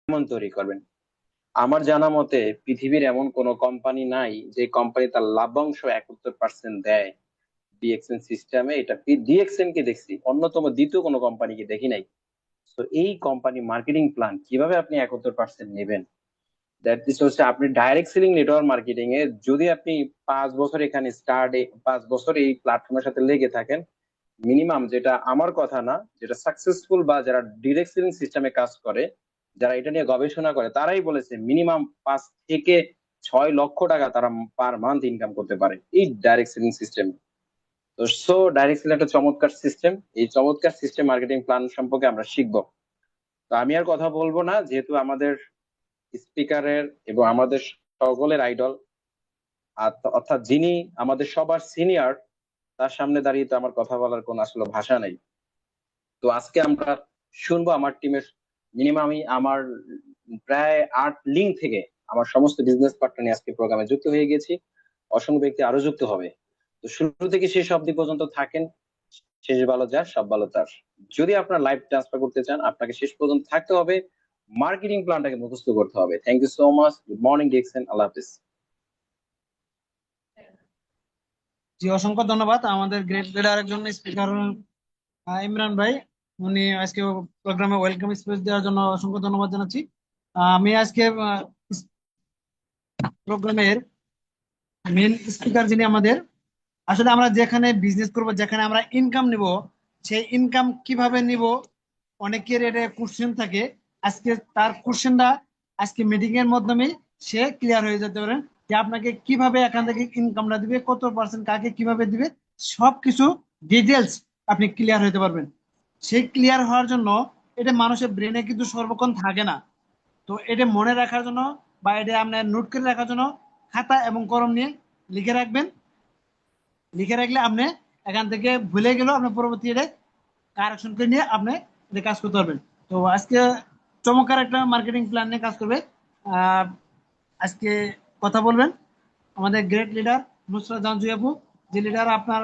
কেমন তৈরি করবেন? আমার জানা মতে পৃথিবীর এমন কোনো কোম্পানি নাই যে কোম্পানি তার লাভ্যাংশ 71% দেয় ডিএক্সএন সিস্টেমে। এটা ডিএক্সএন কে দেখছি, অন্যতম দ্বিতীয় কোনো কোম্পানিকে দেখি নাই। তো এই কোম্পানি মার্কেটিং প্ল্যান কিভাবে আপনি 71% নেবেন? দ্যাট ইজ হচ্ছে আপনি ডাইরেক্ট সেলিং নেটওয়ার্ক মার্কেটিং এ যদি আপনি 5 বছর এখানে 5 বছর এই প্ল্যাটফর্মের সাথে লেগে থাকেন, মিনিমাম, যেটা আমার কথা না, যেটা সাকসেসফুল বা যারা ডিরেক্ট সেলিং সিস্টেমে কাজ করে, যারা এটা নিয়ে গবেষণা করে, তারাই বলেছে মিনিমাম 5 থেকে 6 লক্ষ টাকা তারা পার মান্থ ইনকাম করতে পারে এই ডাইরেক্ট সেলিং সিস্টেম। তো ডাইরেক্ট সেলিং একটা চমৎকার সিস্টেম। এই চমৎকার সিস্টেম মার্কেটিং প্ল্যান সম্পর্কে আমরা শিখবো। তো আমি আর কথা বলবো না, যেহেতু আমাদের স্পিকারের এবং আমাদের সকলের আইডল, অর্থাৎ যিনি আমাদের সবার সিনিয়র, তার সামনে দাঁড়িয়ে তো আমার কথা বলার কোনো আসলে ভাষা নেই। তো আজকে আমরা শুনবো আমার টিমের, মিনিমাম আমি আমার প্রায় 8 লিঙ্ক থেকে আমার সমস্ত বিজনেস পার্টনার নিয়ে আজকে প্রোগ্রামে যুক্ত হয়ে গেছি। অসংখ্য ব্যক্তি আরো যুক্ত হবে। তো শুরু থেকে শেষ অবধি পর্যন্ত থাকেন। শেষ ভালো যার, সব ভালো তার। যদি আপনার লাইভ ট্রান্সফার করতে চান, আপনাকে শেষ পর্যন্ত থাকতে হবে, মার্কেটিং প্ল্যানটাকে মুখস্থ করতে হবে। Thank you so much. Good morning Dickson, আল্লাহ হাফিজ। জি, অসংখ্য ধন্যবাদ আমাদের গ্রেট লিডার একজন স্পিকার ইমরান ভাই। উনি আজকে প্রোগ্রামে ওয়েলকাম স্পিচ দেওয়ার জন্য অসংখ্য ধন্যবাদ জানাচ্ছি। আমি আজকে প্রোগ্রামের মেন স্পিকার যিনি আমাদের, আসলে আমরা যেখানে বিজনেস করব, যেখানে আমরা ইনকাম নিব, সেই ইনকাম কিভাবে নিব, অনেকের এটা কোশ্চেন থাকে। আজকে তার কোশ্চেনটা আজকে মিটিং এর মাধ্যমে সে ক্লিয়ার হয়ে যেতে পারেন যে আপনাকে কিভাবে এখান থেকে ইনকামটা দিবে, কত পার্সেন্ট কাকে কিভাবে দিবে, সবকিছু ডিটেলস আপনি ক্লিয়ার হতে পারবেন। সেই ক্লিয়ার হওয়ার জন্য এটা মানুষের ব্রেনে কিন্তু সর্বক্ষণ থাকে না। তো এটা মনে রাখার জন্য বা এটা আপনার নোট করে রাখার জন্য খাতা এবং কলম নিয়ে লিখে রাখবেন। লিখে রাখলে আপনি এখান থেকে ভুলে গেলেও আপনি পরবর্তী এটা কারেকশন করে নিয়ে আপনি এটা কাজ করতে পারবেন। তো আজকে চমৎকার একটা মার্কেটিং প্ল্যান নিয়ে কাজ করবে। আহ, আজকে কথা বলবেন আমাদের গ্রেট লিডার নুসরাত জাহান জুই আপু। যে লিডার আপনার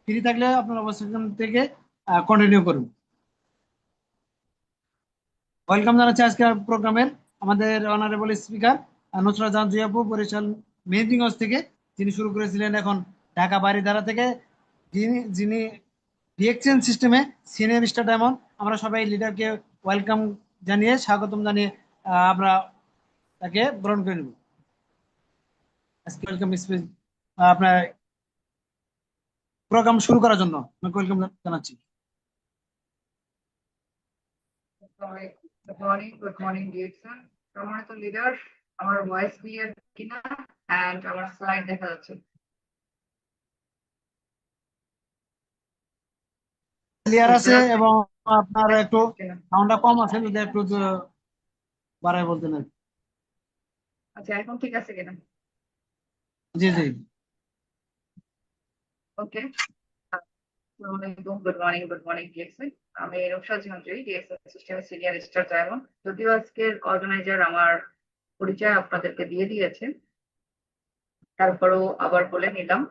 ফ্রি থাকলে আপনার অবস্থান থেকে কন্টিনিউ করুন। ওয়েলকাম জানাচ্ছি আজকের প্রোগ্রামের আমাদের অনারেবল স্পিকার নুসরাত জাহান জুই আপু, বরিশাল মেহেন্দিগঞ্জ থেকে, যিনি শুরু করেছিলেন এখন ঢাকা বারিধারা থেকে, যিনি যিনি ডিএক্সএন সিস্টেমে সিনিয়র স্টার ডায়মন্ড। আমরা সবাই লিডারকে ওয়েলকাম জানিয়ে স্বাগতম জানিয়ে আমরা তাকে গ্রহণ করে নেব। আজকে ওয়েলকাম স্পিচ আপনার প্রোগ্রাম শুরু করার জন্য আপনাকে ওয়েলকাম জানাচ্ছি। Good morning, good morning direction. সম্মানিত লিডার, আমার ভয়েস ক্লিয়ার কিনা এন্ড আমার স্লাইড দেখা যাচ্ছে? ক্লিয়ার আছে লিডার এবং আপনার একটু কিনা? সাউন্ডটা কম আছে, যদি একটু বাড়ায় বলতেন আর কি। আচ্ছা, এখন ঠিক আছে কিনা? জি জি। Okay. Good morning, good morning direction. আমি রূপসা ঝঞ্ঝুই, ডিএক্সএন সিস্টেমের সিনিয়র স্টার ডায়মন্ড। যদিও আজকের অর্গানাইজার আমার পরিচয় আপনাদেরকে দিয়ে দিয়েছে, তারপরেও আবার বলে নিলাম।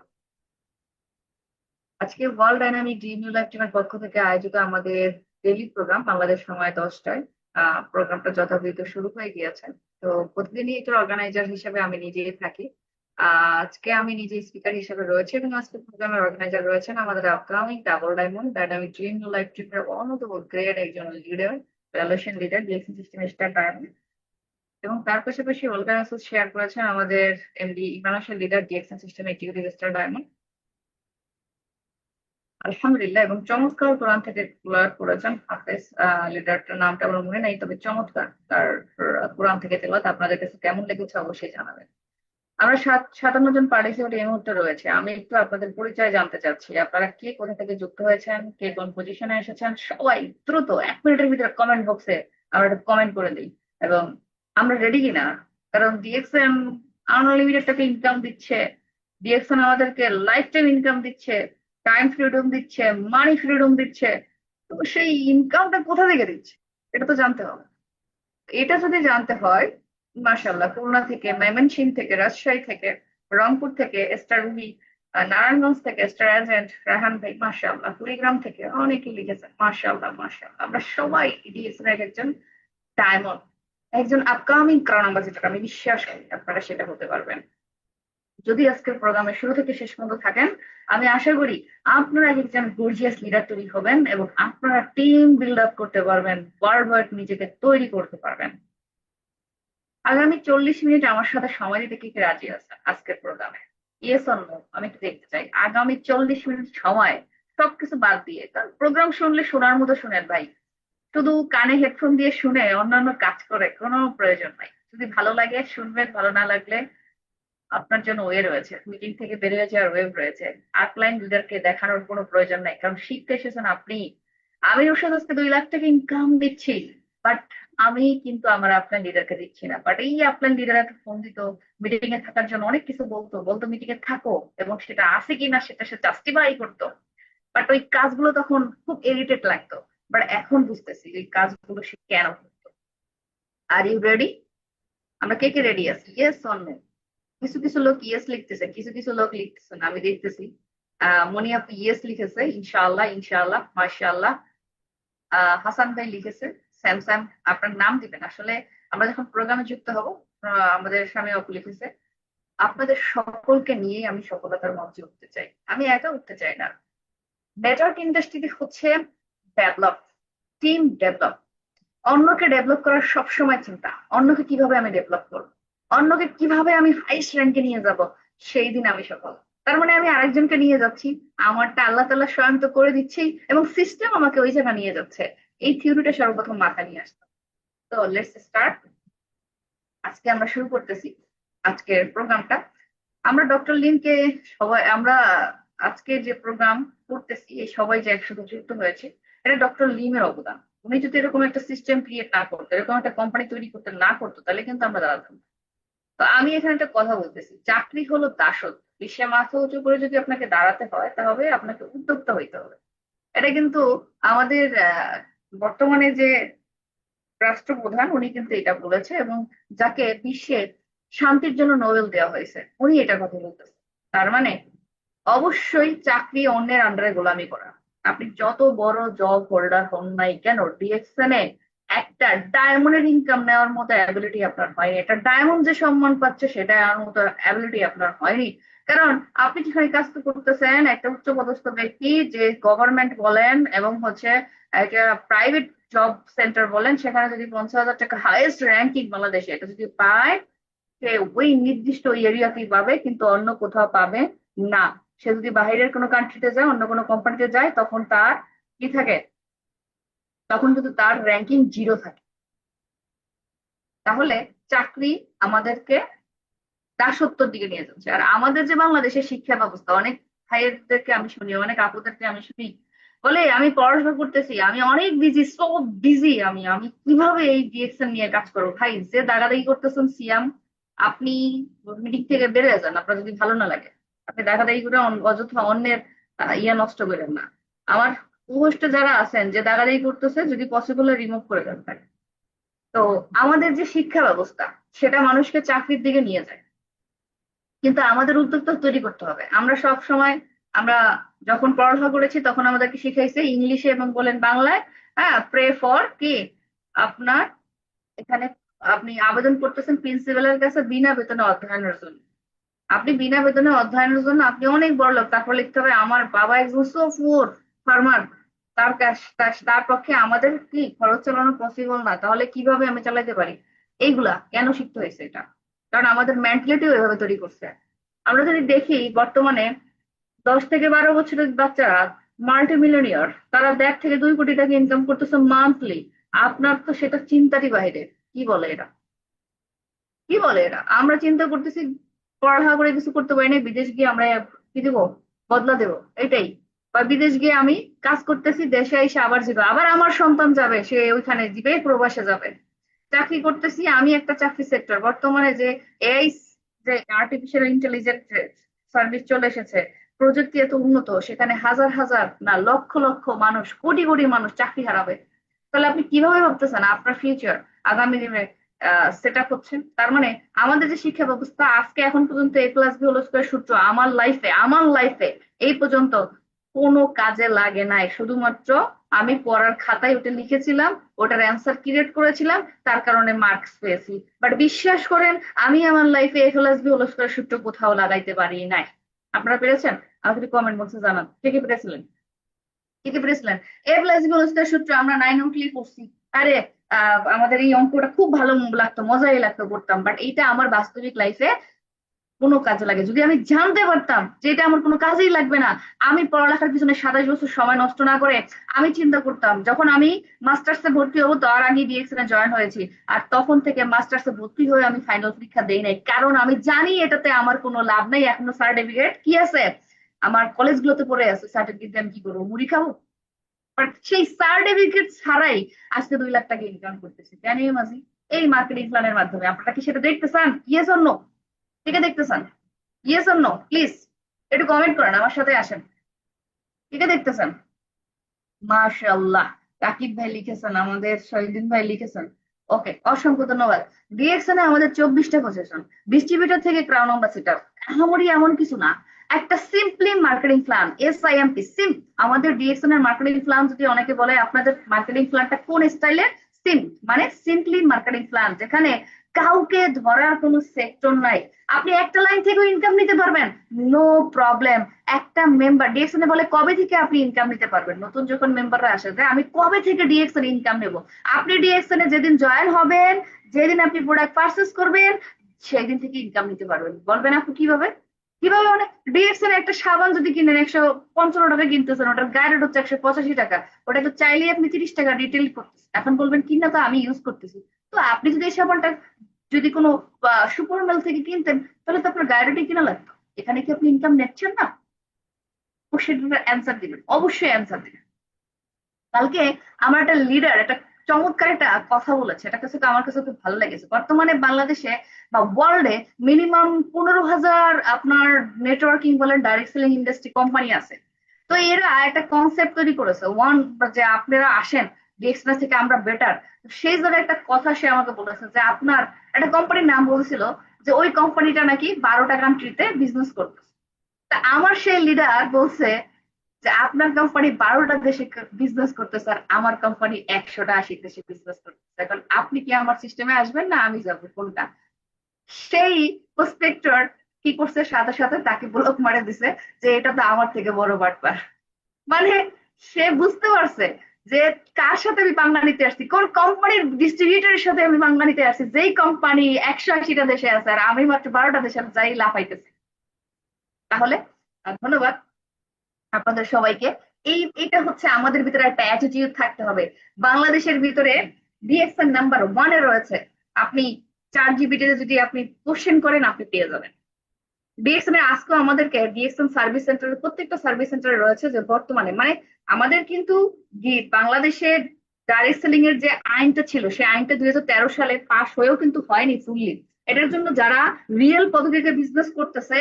আজকে world dynamic dream new life টিমের পক্ষ থেকে আয়োজিত আমাদের ডেইলি প্রোগ্রাম বাংলাদেশ সময় 10টায় প্রোগ্রামটা যথাবিহিত শুরু হয়ে গিয়েছে। তো প্রতিদিনই এটার অর্গানাইজার হিসেবে আমি নিজেই থাকি। আজকে আমি নিজে স্পিকার হিসেবে রয়েছে এবং আজকে প্রোগ্রামের অর্গানাইজার রয়েছেন আমাদের upcoming double diamond dynamic dream new life টিমের অন্যতম গ্রেড একজন leader, valuation leader, DXN system star diamond. এবং তার পাশাপাশি অর্গানাইজার শেয়ার করেছেন আমাদের MD international leader, DXN system executive star diamond. আলহামদুলিল্লাহ, এবং চমৎকার কোরআন থেকে তেলাওয়াত করেছেন হাফেজ। লিডারটার নামটা আমার মনে নাই, তবে চমৎকার তার কোরআন থেকে তেলাওয়াত। আপনাদের কাছে কেমন লেগেছে অবশ্যই জানাবেন। আমরা 57 জন পার্টিসিপেন্ট এই মুহূর্তে রয়েছে। আমি একটু আপনাদের পরিচয় জানতে চাচ্ছি। আপনারা কে কোথা থেকে যুক্ত হয়েছেন, কে কোন পজিশনে এসেছেন, সবাই দ্রুত 1 মিনিটের ভিতরে কমেন্ট বক্সে আমরা একটা কমেন্ট করে দিই। এবং আমরা রেডি কিনা, কারণ ডিএক্সএন আনলিমিটেড টাকা ইনকাম দিচ্ছে। ডিএক্সএন আমাদেরকে লাইফ টাইম ইনকাম দিচ্ছে, টাইম ফ্রিডম দিচ্ছে, মানি ফ্রিডম দিচ্ছে। তো সেই ইনকামটা কোথা থেকে দিচ্ছে, এটা তো জানতে হবে। এটা যদি জানতে হয়, মাশাআল্লাহ, খুলনা থেকে, ময়মনসিংহ থেকে, রাজশাহী থেকে, রংপুর থেকে স্টার রুহি, নারায়ণগঞ্জ থেকে স্টার এজেন্ট রাহান ভাই, মাশাআল্লাহ, কুড়িগ্রাম থেকে অনেকে লিখেছেন, মাশাআল্লাহ মাশাআল্লাহ। আমরা সবাই ডিএসএন এর একজন ডায়মন্ড। একজন আপকামিং ক্রাউন অ্যাম্বাসেডর আমি বিশ্বাস করি আপনারা সেটা হতে পারবেন। যদি আজকের প্রোগ্রামে শুরু থেকে শেষ পর্যন্ত থাকেন, আমি আশা করি আপনারা একজন গর্জিয়াস লিডার তৈরি হবেন এবং আপনারা টিম বিল্ড আপ করতে পারবেন, ওয়ার্ল্ড ওয়াইড নিজেকে তৈরি করতে পারবেন। আগামী 40 মিনিট আমার সাথে সময় দিতে কে কে রাজি আছে আজকের প্রোগ্রামে? ইয়েস অর নো, আমি একটু দেখতে চাই। আগামী 40 মিনিট সময় সবকিছু বাদ দিয়ে, কারণ প্রোগ্রাম শুনলে শোনার মতো শুনেন ভাই, শুধু কানে হেডফোন দিয়ে শুনে অন্যান্য কাজ করে কোনো প্রয়োজন নাই। যদি ভালো লাগে শুনবেন, ভালো না লাগলে আপনার জন্য ওয়ে রয়েছে, মিটিং থেকে বেরিয়ে যাওয়ার ওয়েব রয়েছে। আপলাইন লিডারকে দেখানোর কোনো প্রয়োজন নাই, কারণ শিখতে এসেছেন আপনি। আমি ওর সাথে আজকে 2 লাখ টাকা ইনকাম দিচ্ছি, বাট আমি কিন্তু আমার আপলাইন লিডারকে দিচ্ছি না। বাট এই আপলাইন লিডার একটা ফোন দিত, মিটিং এ থাকার জন্য অনেক কিছু বলতো, বলতো মিটিং এ থাকো, এবং সেটা আছে কিনা সেটা সে জাস্টিফাই করতো। বাট ওই কাজগুলো তখন খুব ইরিটেট লাগতো। বাট এখন বুঝতেছি ওই কাজগুলো সে কেন করতো। Are you ready? আমরা কে কে রেডি আছি? Yes or no? কিছু কিছু লোক ইয়েস লিখতেছে, কিছু কিছু লোক লিখতেছে না, আমি দেখতেছি। মনি আপু ইয়েস লিখেছে, ইনশাআল্লাহ ইনশাআল্লাহ মাশাআল্লাহ। হাসান ভাই লিখেছে। স্যাম স্যাম আপনার নাম দিবেন আসলে। আমরা যখন প্রোগ্রামে যুক্ত হব, আমাদের স্বামী আপু লিখেছে, আপনাদের সকলকে নিয়ে আমি সফলতার মঞ্চে উঠতে চাই, আমি একা উঠতে চাই না। নেটওয়ার্ক ইন্ডাস্ট্রিতে হচ্ছে ডেভেলপ, টিম ডেভেলপ। অন্যকে ডেভেলপ করার সবসময় চিন্তা, অন্যকে কিভাবে আমি ডেভেলপ করবো, অন্যকে কিভাবে আমি হাইস্ট র্যাঙ্কে নিয়ে যাব, সেই দিন আমি সফল। তার মানে আমি আরেকজনকে নিয়ে যাচ্ছি, আমারটা আল্লাহ তাআলা স্বয়ং তো করে দিচ্ছি, এবং সিস্টেম আমাকে ওই জায়গা নিয়ে যাচ্ছে। এই থিওরিটা সর্বপ্রথম মাথায় নিয়ে আসতাম। তো লেটস স্টার্ট। আজকে আমরা শুরু করতেছি আজকের প্রোগ্রামটা। আমরা ডক্টর লিনকে সবাই, আমরা আজকে যে প্রোগ্রাম করতেছি এই সবাই যে একসাথে যুক্ত হয়েছে, এটা ডক্টর লিমের অবদান। উনি যদি এরকম একটা সিস্টেম ক্রিয়েট না করতো, এরকম একটা কোম্পানি তৈরি করতে না করতো, তাহলে কিন্তু আমরা দাঁড়াতাম না। তো আমি এখানে একটা কথা বলতেছি, চাকরি হলো দাসত্ব। বিশ্বে মাথা উঁচু করে যদি আপনাকে দাঁড়াতে হয়, তাহলে আপনাকে উদ্যোক্তা হইতে হবে। এটা কিন্তু আমাদের বর্তমানে যে রাষ্ট্রপ্রধান, উনি কিন্তু এটা বলেছে, এবং যাকে বিশ্বের শান্তির জন্য নোবেল দেওয়া হয়েছে, উনি এটা কথা বলতেছে। তার মানে অবশ্যই চাকরি অন্যের আন্ডারে গোলামি করা। আপনি যত বড় জব হোল্ডার হন নাই কেন, ডিএক্সএন এ একটা ডায়মন্ডের ইনকাম নেওয়ার মতো অ্যাবিলিটি আপনার হয়নি, একটা ডায়মন্ড যে সম্মান পাচ্ছে সেটা নেওয়ার মতো অ্যাবিলিটি আপনার হয়নি। কারণ আপনি যেখানে কাজ করতেছেন, একটা উচ্চপদস্থ ব্যক্তি, যে গভর্নমেন্ট বলেন এবং হচ্ছে একটা প্রাইভেট জব সেন্টার বলেন, সেখানে যদি 50,000 টাকা হাইয়েস্ট র্যাঙ্কিং বাংলাদেশে এটা যদি পায়, সে ওই নির্দিষ্ট এরিয়াতেই পাবে, কিন্তু অন্য কোথাও পাবে না। সে যদি বাইরের কোনো কান্ট্রিতে যায়, অন্য কোনো কোম্পানিতে যায়, তখন তার কি থাকে, তখন কিন্তু তার র্যাঙ্কিং 0 থাকে। তাহলে চাকরি আমাদেরকে দাসত্বর দিকে নিয়ে যাচ্ছে। আর আমাদের যে বাংলাদেশের শিক্ষা ব্যবস্থা, অনেক ভাইয়েরদেরকে আমি শুনি, অনেক আপুদেরকে আমি শুনি, বলে আমি পড়াশোনা করতেছি, আমি অনেক বিজি, সো বিজি, আমি আমি কিভাবে এই ডিএক্সএন নিয়ে কাজ করবো? ভাই, যে দাগাদাগি করতেছেন সিয়াম, আপনি মিটিং থেকে বেরিয়ে যান, আপনার যদি ভালো না লাগে। আপনি দাগাদাগি করে অযথা অন্যের ইয়া নষ্ট করেন না। আমার পোস্টে যারা আছেন যে দাগাদাগি করতেছে, যদি পসিবল রিমুভ করে দেন ভাই। তো আমাদের যে শিক্ষা ব্যবস্থা, সেটা মানুষকে চাকরির দিকে নিয়ে যায়, কিন্তু আমাদের উদ্যোক্তা তৈরি করতে হবে। আমরা সব সময়, আমরা যখন পড়ালেখা করেছি তখন আমাদেরকে শিখাইছে ইংলিশে এবং বলেন বাংলায়, হ্যাঁ, প্রে ফর কি, আপনার এখানে আপনি আবেদন করতেছেন প্রিন্সিপালের কাছে বিনা বেতনে অধ্যয়নের জন্য। আপনি বিনা বেতনে অধ্যয়নের জন্য আপনি অনেক বড় লোক, তারপর লিখতে হবে আমার বাবা একজন সো পুয়ার ফার্মার, তার পক্ষে আমাদের কি খরচ চালানো পসিবল না, তাহলে কিভাবে আমি চালাতে পারি? এইগুলা কেন শিখতে হয়েছে? এটা কারণ আমাদের মেন্টালিটিও এভাবে তৈরি করছে। আমরা যদি দেখি বর্তমানে 10 থেকে 12 বছরের বাচ্চারা মাল্টি মিলিয়নিয়ার, তারা 1.5 থেকে 2 কোটি টাকা ইনকাম করতেছে মান্থলি। আপনার তো সেটা চিন্তারই বাইরে। কি বলে এরা, কি বলে এরা? আমরা চিন্তা করতেছি পড়ালেখা করে কিছু করতে পারি না, বিদেশ গিয়ে আমরা কি দেবো, বদলা দেবো, এটাই। বা বিদেশ গিয়ে আমি কাজ করতেছি, দেশে এসে আবার যাবে, আবার আমার সন্তান যাবে, সে ওইখানে দিবে, প্রবাসে যাবে। চাকরি করতেছি আমি একটা চাকরি সেক্টর, বর্তমানে যে এআই, যে আর্টিফিশিয়াল ইন্টেলিজেন্স সার্ভিস চলে এসেছে, প্রযুক্তি এত উন্নত, সেখানে হাজার হাজার না লক্ষ লক্ষ মানুষ, কোটি কোটি মানুষ চাকরি হারাবে। তাহলে আপনি কিভাবে ভাবতেছেন আপনার ফিউচার আগামী দিনে সেট আপ হচ্ছে? তার মানে আমাদের যে শিক্ষা ব্যবস্থা আজকে এখন পর্যন্ত A+B হোল স্কয়ার সূত্র আমার লাইফে এই পর্যন্ত কোনো কাজে লাগে নাই, শুধুমাত্র আমি পড়ার খাতায় ওটা লিখেছিলাম, ওটার অ্যান্সার ক্রিয়েট করেছিলাম, তার কারণে মার্কস পেয়েছি। বাট বিশ্বাস করেন, আমি আমার লাইফে এ প্লাস বি হোল স্কয়ার সূত্র কোথাও লাগাইতে পারি নাই। আপনারা পেরেছেন? আমাকে কমেন্ট বক্সে জানান কে কে পেরেছিলেন, কে কে পেরেছিলেন। এ প্লাস বি হোল স্কয়ার সূত্র আমরা 9 উঠলেই পড়ছি। আরে আমাদের এই অঙ্কটা খুব ভালো লাগতো, মজাই লাগতো, করতাম, বাট এইটা আমার বাস্তবিক লাইফে কোনো কাজে লাগে। যদি আমি জানতে পারতাম যে এটা আমার কোনো কাজেই লাগবে না, আমি পড়ালেখার পিছনে 27 বছর সময় নষ্ট না করে আমি চিন্তা করতাম, যখন আমি মাস্টার্সে ভর্তি হবো তার আগে ডিএক্সএন এ জয়েন হয়েছি, আর তখন থেকে মাস্টার্সে ভর্তি হয়ে আমি ফাইনাল পরীক্ষা দেই নাই, কারণ আমি জানি এটাতে আমার কোনো লাভ নেই। এখনো সার্টিফিকেট কি আছে আমার কলেজগুলোতে পড়ে আছে, সার্টিফিকেট দিয়ে আমি কি করবো, মুড়ি খাবো? বাট সেই সার্টিফিকেট ছাড়াই আজকে 2 লাখ টাকা ইনকাম করতেছি, কেন মাঝি? এই মার্কেটিং প্ল্যানের মাধ্যমে। আপনারা কি সেটা দেখতে চান? Yes or no? কে দেখতে চান? ইয়েস অর নো প্লিজ একটু কমেন্ট করেন, আমার সাথে আসেন। কে দেখতে চান? মাশাআল্লাহ, রাকিব ভাই লিখেছেন, আমাদের শহীদুদ্দিন ভাই লিখেছেন। ওকে, অসংখ্য ধন্যবাদ। ডিএক্সএন এ আমাদের 24টা পজিশন, ডিস্ট্রিবিউটর থেকে ক্রাউন অ্যাম্বাসেডর, আহামরি এমন কিছু না। একটা সিম্পলি মার্কেটিং প্ল্যান, SIMP সিম। আমাদের ডিএক্সএন এর মার্কেটিং প্ল্যান, যদি অনেকে বলে আপনাদের মার্কেটিং প্ল্যানটা কোন স্টাইলের, সিম মানে সিম্পলি মার্কেটিং প্ল্যান, যেখানে কাউকে ধরার কোনো সেক্টর নাই। আপনি একটা লাইন থেকেও ইনকাম নিতে পারবেন, নো প্রবলেম। একটা মেম্বার ডিএক্সএন বলে কবে থেকে আপনি ইনকাম নিতে পারবেন, নতুন যখন মেম্বাররা আসে যে আমি কবে থেকে ডিএক্সএন ইনকাম নেব, আপনি ডিএক্সএন যেদিন জয়েন হবেন, যেদিন আপনি প্রোডাক্ট পারচেস করবেন, সেই দিন থেকে ইনকাম নিতে পারবেন। বলবেন আপু কিভাবে? কিভাবে মানে? ডিএক্সএন একটা সাবান যদি কিনেন 155 টাকা কিনতেছেন, ওটার গায়ে রেট হচ্ছে 185 টাকা, ওটা তো চাইলেই আপনি 30 টাকা রিটেল করতেছেন। এখন বলবেন কিনা তো আমি ইউজ করতেছি। তো আপনি যদি এই সাবানটা যদি কোনো সুপার মেল থেকে কিনতেন, তাহলে তো আপনার গায়ে রেটে কিনা লাগতো। এখানে কি আপনি ইনকাম নিচ্ছেন না? সেটার অ্যান্সার দিবেন, অবশ্যই অ্যান্সার দিবেন। কালকে আমার একটা লিডার একটা চমৎকার একটা কথা বলেছে, এটা কাছে আমার কাছে খুব ভালো লেগেছে। বর্তমানে বাংলাদেশে বা ওয়ার্ল্ডে মিনিমাম 15,000 আপনার নেটওয়ার্কিং বলেন ডাইরেক্ট সেলিং ইন্ডাস্ট্রি কোম্পানি আছে। তো এরা একটা কনসেপ্ট তৈরি করেছে, যে আপনারা আসেন ডিএক্সপ্রেস থেকে, আমরা বেটার। সেই জায়গায় একটা কথা সে আমাকে বলেছে যে আপনার একটা কোম্পানির নাম বলছিল, যে ওই কোম্পানিটা নাকি 12টা কান্ট্রিতে বিজনেস করতেছে। তা আমার সেই লিডার বলছে যে আপনার কোম্পানি 12টা দেশে বিজনেস করতেছে, আর আমার কোম্পানি 180 দেশে বিজনেস করতেছে। এখন আপনি কি আমার সিস্টেমে আসবেন না আমি যাবো, কোনটা? সেই প্রসপেক্টর কি করছে, সাথে সাথে তাকে ব্লক মারে দিছে, যে এটা তো আমার থেকে বড় বাটপার। মানে সে বুঝতে পারছে যে কার সাথে আমি পাঙ্গা নিতে আসছি, কোন কোম্পানির ডিস্ট্রিবিউটরের সাথে আমি পাঙ্গা নিতে আসছি, যেই কোম্পানি 180টা দেশে আছে আর আমি মাত্র 12টা দেশে যাই লাফাইতেছি। তাহলে ধন্যবাদ আপনাদের সবাইকে। এটা হচ্ছে আমাদের ভিতরে একটা অ্যাটিটিউড থাকতে হবে। বাংলাদেশের ভিতরে ডিএক্সএন নাম্বার 1-এ রয়েছে। আপনি ChatGPT তে যদি আপনি কোশ্চেন করেন, আপনি পেয়ে যাবেন। ডিএক্সএন এর আজকেও আমাদেরকে ডিএক্সএন সার্ভিস সেন্টারের প্রত্যেকটা সার্ভিস সেন্টারে রয়েছে, যে বর্তমানে মানে আমাদের কিন্তু বাংলাদেশের ডাইরেক্ট সেলিং এর যে আইনটা ছিল, সেই আইনটা 2013 সালে পাশ হয়েও কিন্তু হয়নি ফুললি। এটার জন্য যারা রিয়েল পদ্ধতিতে বিজনেস করতেছে,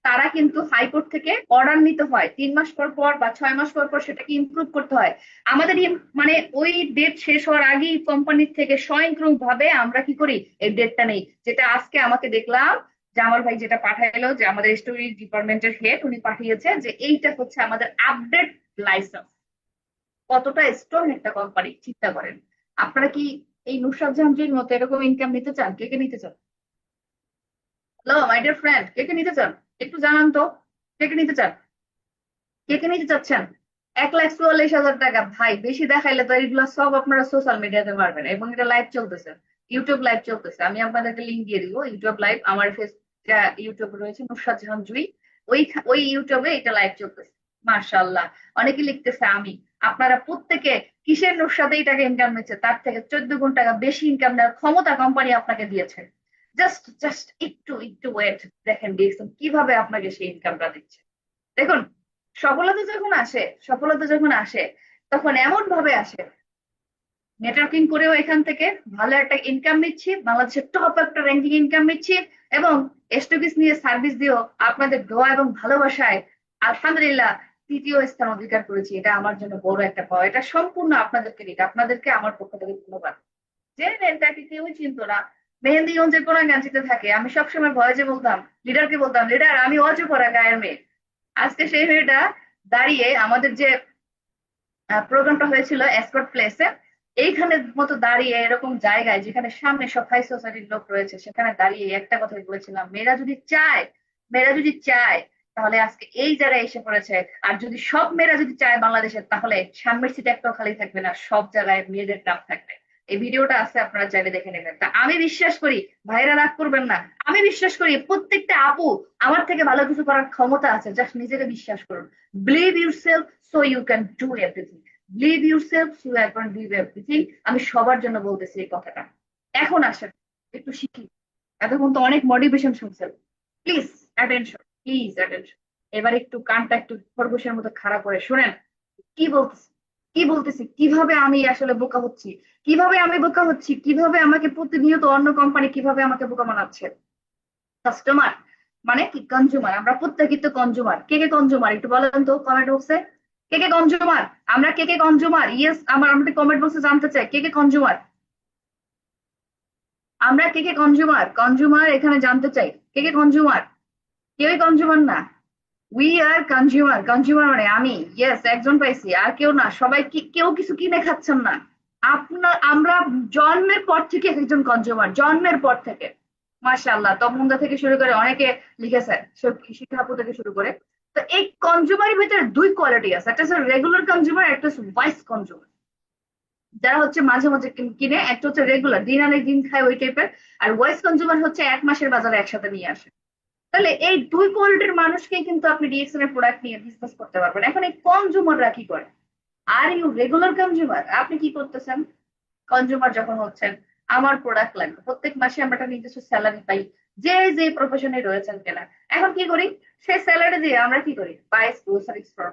তারা কিন্তু হাইকোর্ট থেকে অর্ডার নিতে হয় 3 মাস পর পর বা 6 মাস পর পর, সেটাকে ইমপ্রুভ করতে হয়। আমাদের মানে ওই ডেট শেষ হওয়ার আগেই কোম্পানির থেকে স্বয়ংক্রিয় ভাবে আমরা কি করি, এই ডেটটা নেই। যেটা আজকে আমাকে দেখলাম যে আমার ভাই যেটা পাঠাইলো, যে আমাদের স্টোরি ডিপার্টমেন্টের হেড উনি পাঠিয়েছে, যে এইটা হচ্ছে আমাদের আপডেট লাইসেন্স। কতটা স্ট্রং একটা কোম্পানি, চিন্তা করেন। আপনারা কি এই নুসরাত জাহানজীর মতো এরকম ইনকাম নিতে চান? কে কে নিতে চান? হ্যালো মাই ডিয়ার ফ্রেন্ড, কে কে নিতে চান? একটু জানান তো, কে কে নিতে চান? কে কে নিতে চাচ্ছেন? 1,44,000 টাকা ভাই, বেশি দেখাইলে তো এইগুলো সব আপনারা সোশ্যাল মিডিয়াতে পারবেন। এবং এটা লাইভ চলতেছে, ইউটিউব লাইভ চলতেছে। আমি আপনাদেরকে লিঙ্ক দিয়ে দিব, ইউটিউব লাইভ। আমার ফেস ইউটিউব রয়েছে নুসরাত জাহান জুই, ওই ওই ইউটিউবে এটা লাইভ চলতেছে। মাশাআল্লাহ, অনেকে লিখতেছে আমি। আপনারা প্রত্যেকে কিসের নুসরাতে এই টাকা ইনকাম নিচ্ছে, তার থেকে 14 গুণ টাকা বেশি ইনকাম নেওয়ার ক্ষমতা কোম্পানি আপনাকে দিয়েছে। জাস্ট জাস্ট একটু একটু ওয়েট, দেখেন ডিএক্সএন কিভাবে আপনাকে সেই ইনকামটা দিচ্ছে। দেখুন, সফলতা যখন আসে তখন এমন ভাবে আসে, নেটওয়ার্কিং করেও এখান থেকে ভালো একটা ইনকাম নিচ্ছি, বাংলাদেশের টপ একটা র্যাঙ্কিং ইনকাম নিচ্ছি, এবং এসটিপিস নিয়ে সার্ভিস দিয়েও আপনাদের দোয়া এবং ভালোবাসায় আলহামদুলিল্লাহ 3য় স্থান অধিকার করেছি। এটা আমার জন্য বড় একটা পাওয়া। এটা সম্পূর্ণ আপনাদেরকে দিক, আপনাদেরকে আমার পক্ষ থেকে ধন্যবাদ। যে মেয়েটাকে কেউই চিনতো না, মেহেন্দিগঞ্জের কোন গাঞ্জিতে থাকে, আমি সবসময় ভয়েসে বলতাম লিডারকে, বলতাম লিডার আমি অজু পরা গায়ের মেয়ে। আজকে সেই মেয়েটা দাঁড়িয়ে আমাদের যে প্রোগ্রামটা হয়েছিল এসকর্ট প্লেসে, এইখানে মতো দাঁড়িয়ে এরকম জায়গায় যেখানে সামনে সব হাই সোসাইটির লোক রয়েছে, সেখানে দাঁড়িয়ে একটা কথাই বলেছিলাম, মেয়েরা যদি চায় তাহলে আজকে এই জায়গায় এসে পড়েছে। আর যদি সব মেয়েরা যদি চায় বাংলাদেশের, তাহলে সামনের সিটে একটাও খালি থাকবে না, সব জায়গায় মেয়েদের নাম থাকবে। এই ভিডিওটা আছে, আপনারা চাইলে দেখে নেবেন। তা আমি বিশ্বাস করি, ভাইরা রাগ করবেন না, আমি বিশ্বাস করি প্রত্যেকটা আপু আমার থেকে ভালো কিছু করার ক্ষমতা আছে, জাস্ট নিজেকে বিশ্বাস করুন। Believe yourself so you can do everything. Believe yourself so you can do everything. আমি সবার জন্য বলতেছি এই কথাটা। এখন আসেন একটু শিখি, এতক্ষণ তো অনেক মোটিভেশন শুনছেন, প্লিজ অ্যাটেনশন, প্লিজ অ্যাটেনশন। এবার একটু কানটা একটু খরগোশের মতো খাড়া করে শুনেন কি বলতেছি, কি বলতেছি, কিভাবে আমি আসলে বোকা হচ্ছি, কিভাবে আমাকে প্রতিনিয়ত অন্য কোম্পানি কিভাবে আমাকে বোকা বানাচ্ছে। কাস্টমার মানে কি? কনজিউমার। আমরা প্রত্যেকেই তো কনজিউমার। কে কে কনজিউমার একটু বলেন তো কমেন্ট বক্সে। কে কে কনজিউমার? আমরা কে কে কনজিউমার? ইয়েস, আমরা কমেন্ট বক্সে জানতে চাই কে কে কনজিউমার। আমরা কে কে কনজিউমার? কনজিউমার এখানে জানতে চাই কে কে কনজিউমার। কেউই কনজিউমার না। We are consumer. কনজিউমার মানে আমি। ইয়েস, একজন পাইছি, আর কেউ না। সবাই কি, কেউ কিছু কিনে খাচ্ছেন না। আমরা জন্মের পর থেকে একজন কনজিউমার, জন্মের পর থেকে। মাশাআল্লাহ, তপমুন্দা থেকে শুরু করে অনেকে লিখেছে, শিখা আপু থেকে শুরু করে। তো এই কনজিউমারের ভিতরে দুই কোয়ালিটি আছে, একটা হচ্ছে রেগুলার কনজিউমার, একটা হচ্ছে ওয়াইস কনজিউমার, যারা হচ্ছে মাঝে মাঝে কিনে। একটা হচ্ছে রেগুলার, দিন আনে দিন খায় ওই টাইপের। আর ওয়াইস কনজিউমার হচ্ছে এক মাসের বাজারে একসাথে নিয়ে আসে। তাহলে এই দুই কোয়ালিটির মানুষকেই কিন্তু আপনি ডিএক্সএন এর প্রোডাক্ট নিয়ে বিজনেস করতে পারবেন। এখন এই কনজিউমাররা কি করে? আর ইউ রেগুলার কনজিউমার, আপনি কি করতেছেন? কনজিউমার যখন হচ্ছেন, আমার প্রোডাক্ট লাগবে, প্রত্যেক মাসে আমরা একটা নিজস্ব স্যালারি পাই, যে যে প্রফেশনে রয়েছেন কেনা। এখন কি করি? সেই স্যালারি দিয়ে আমরা কি করি? বাইস গ্রোসারি স্টোর,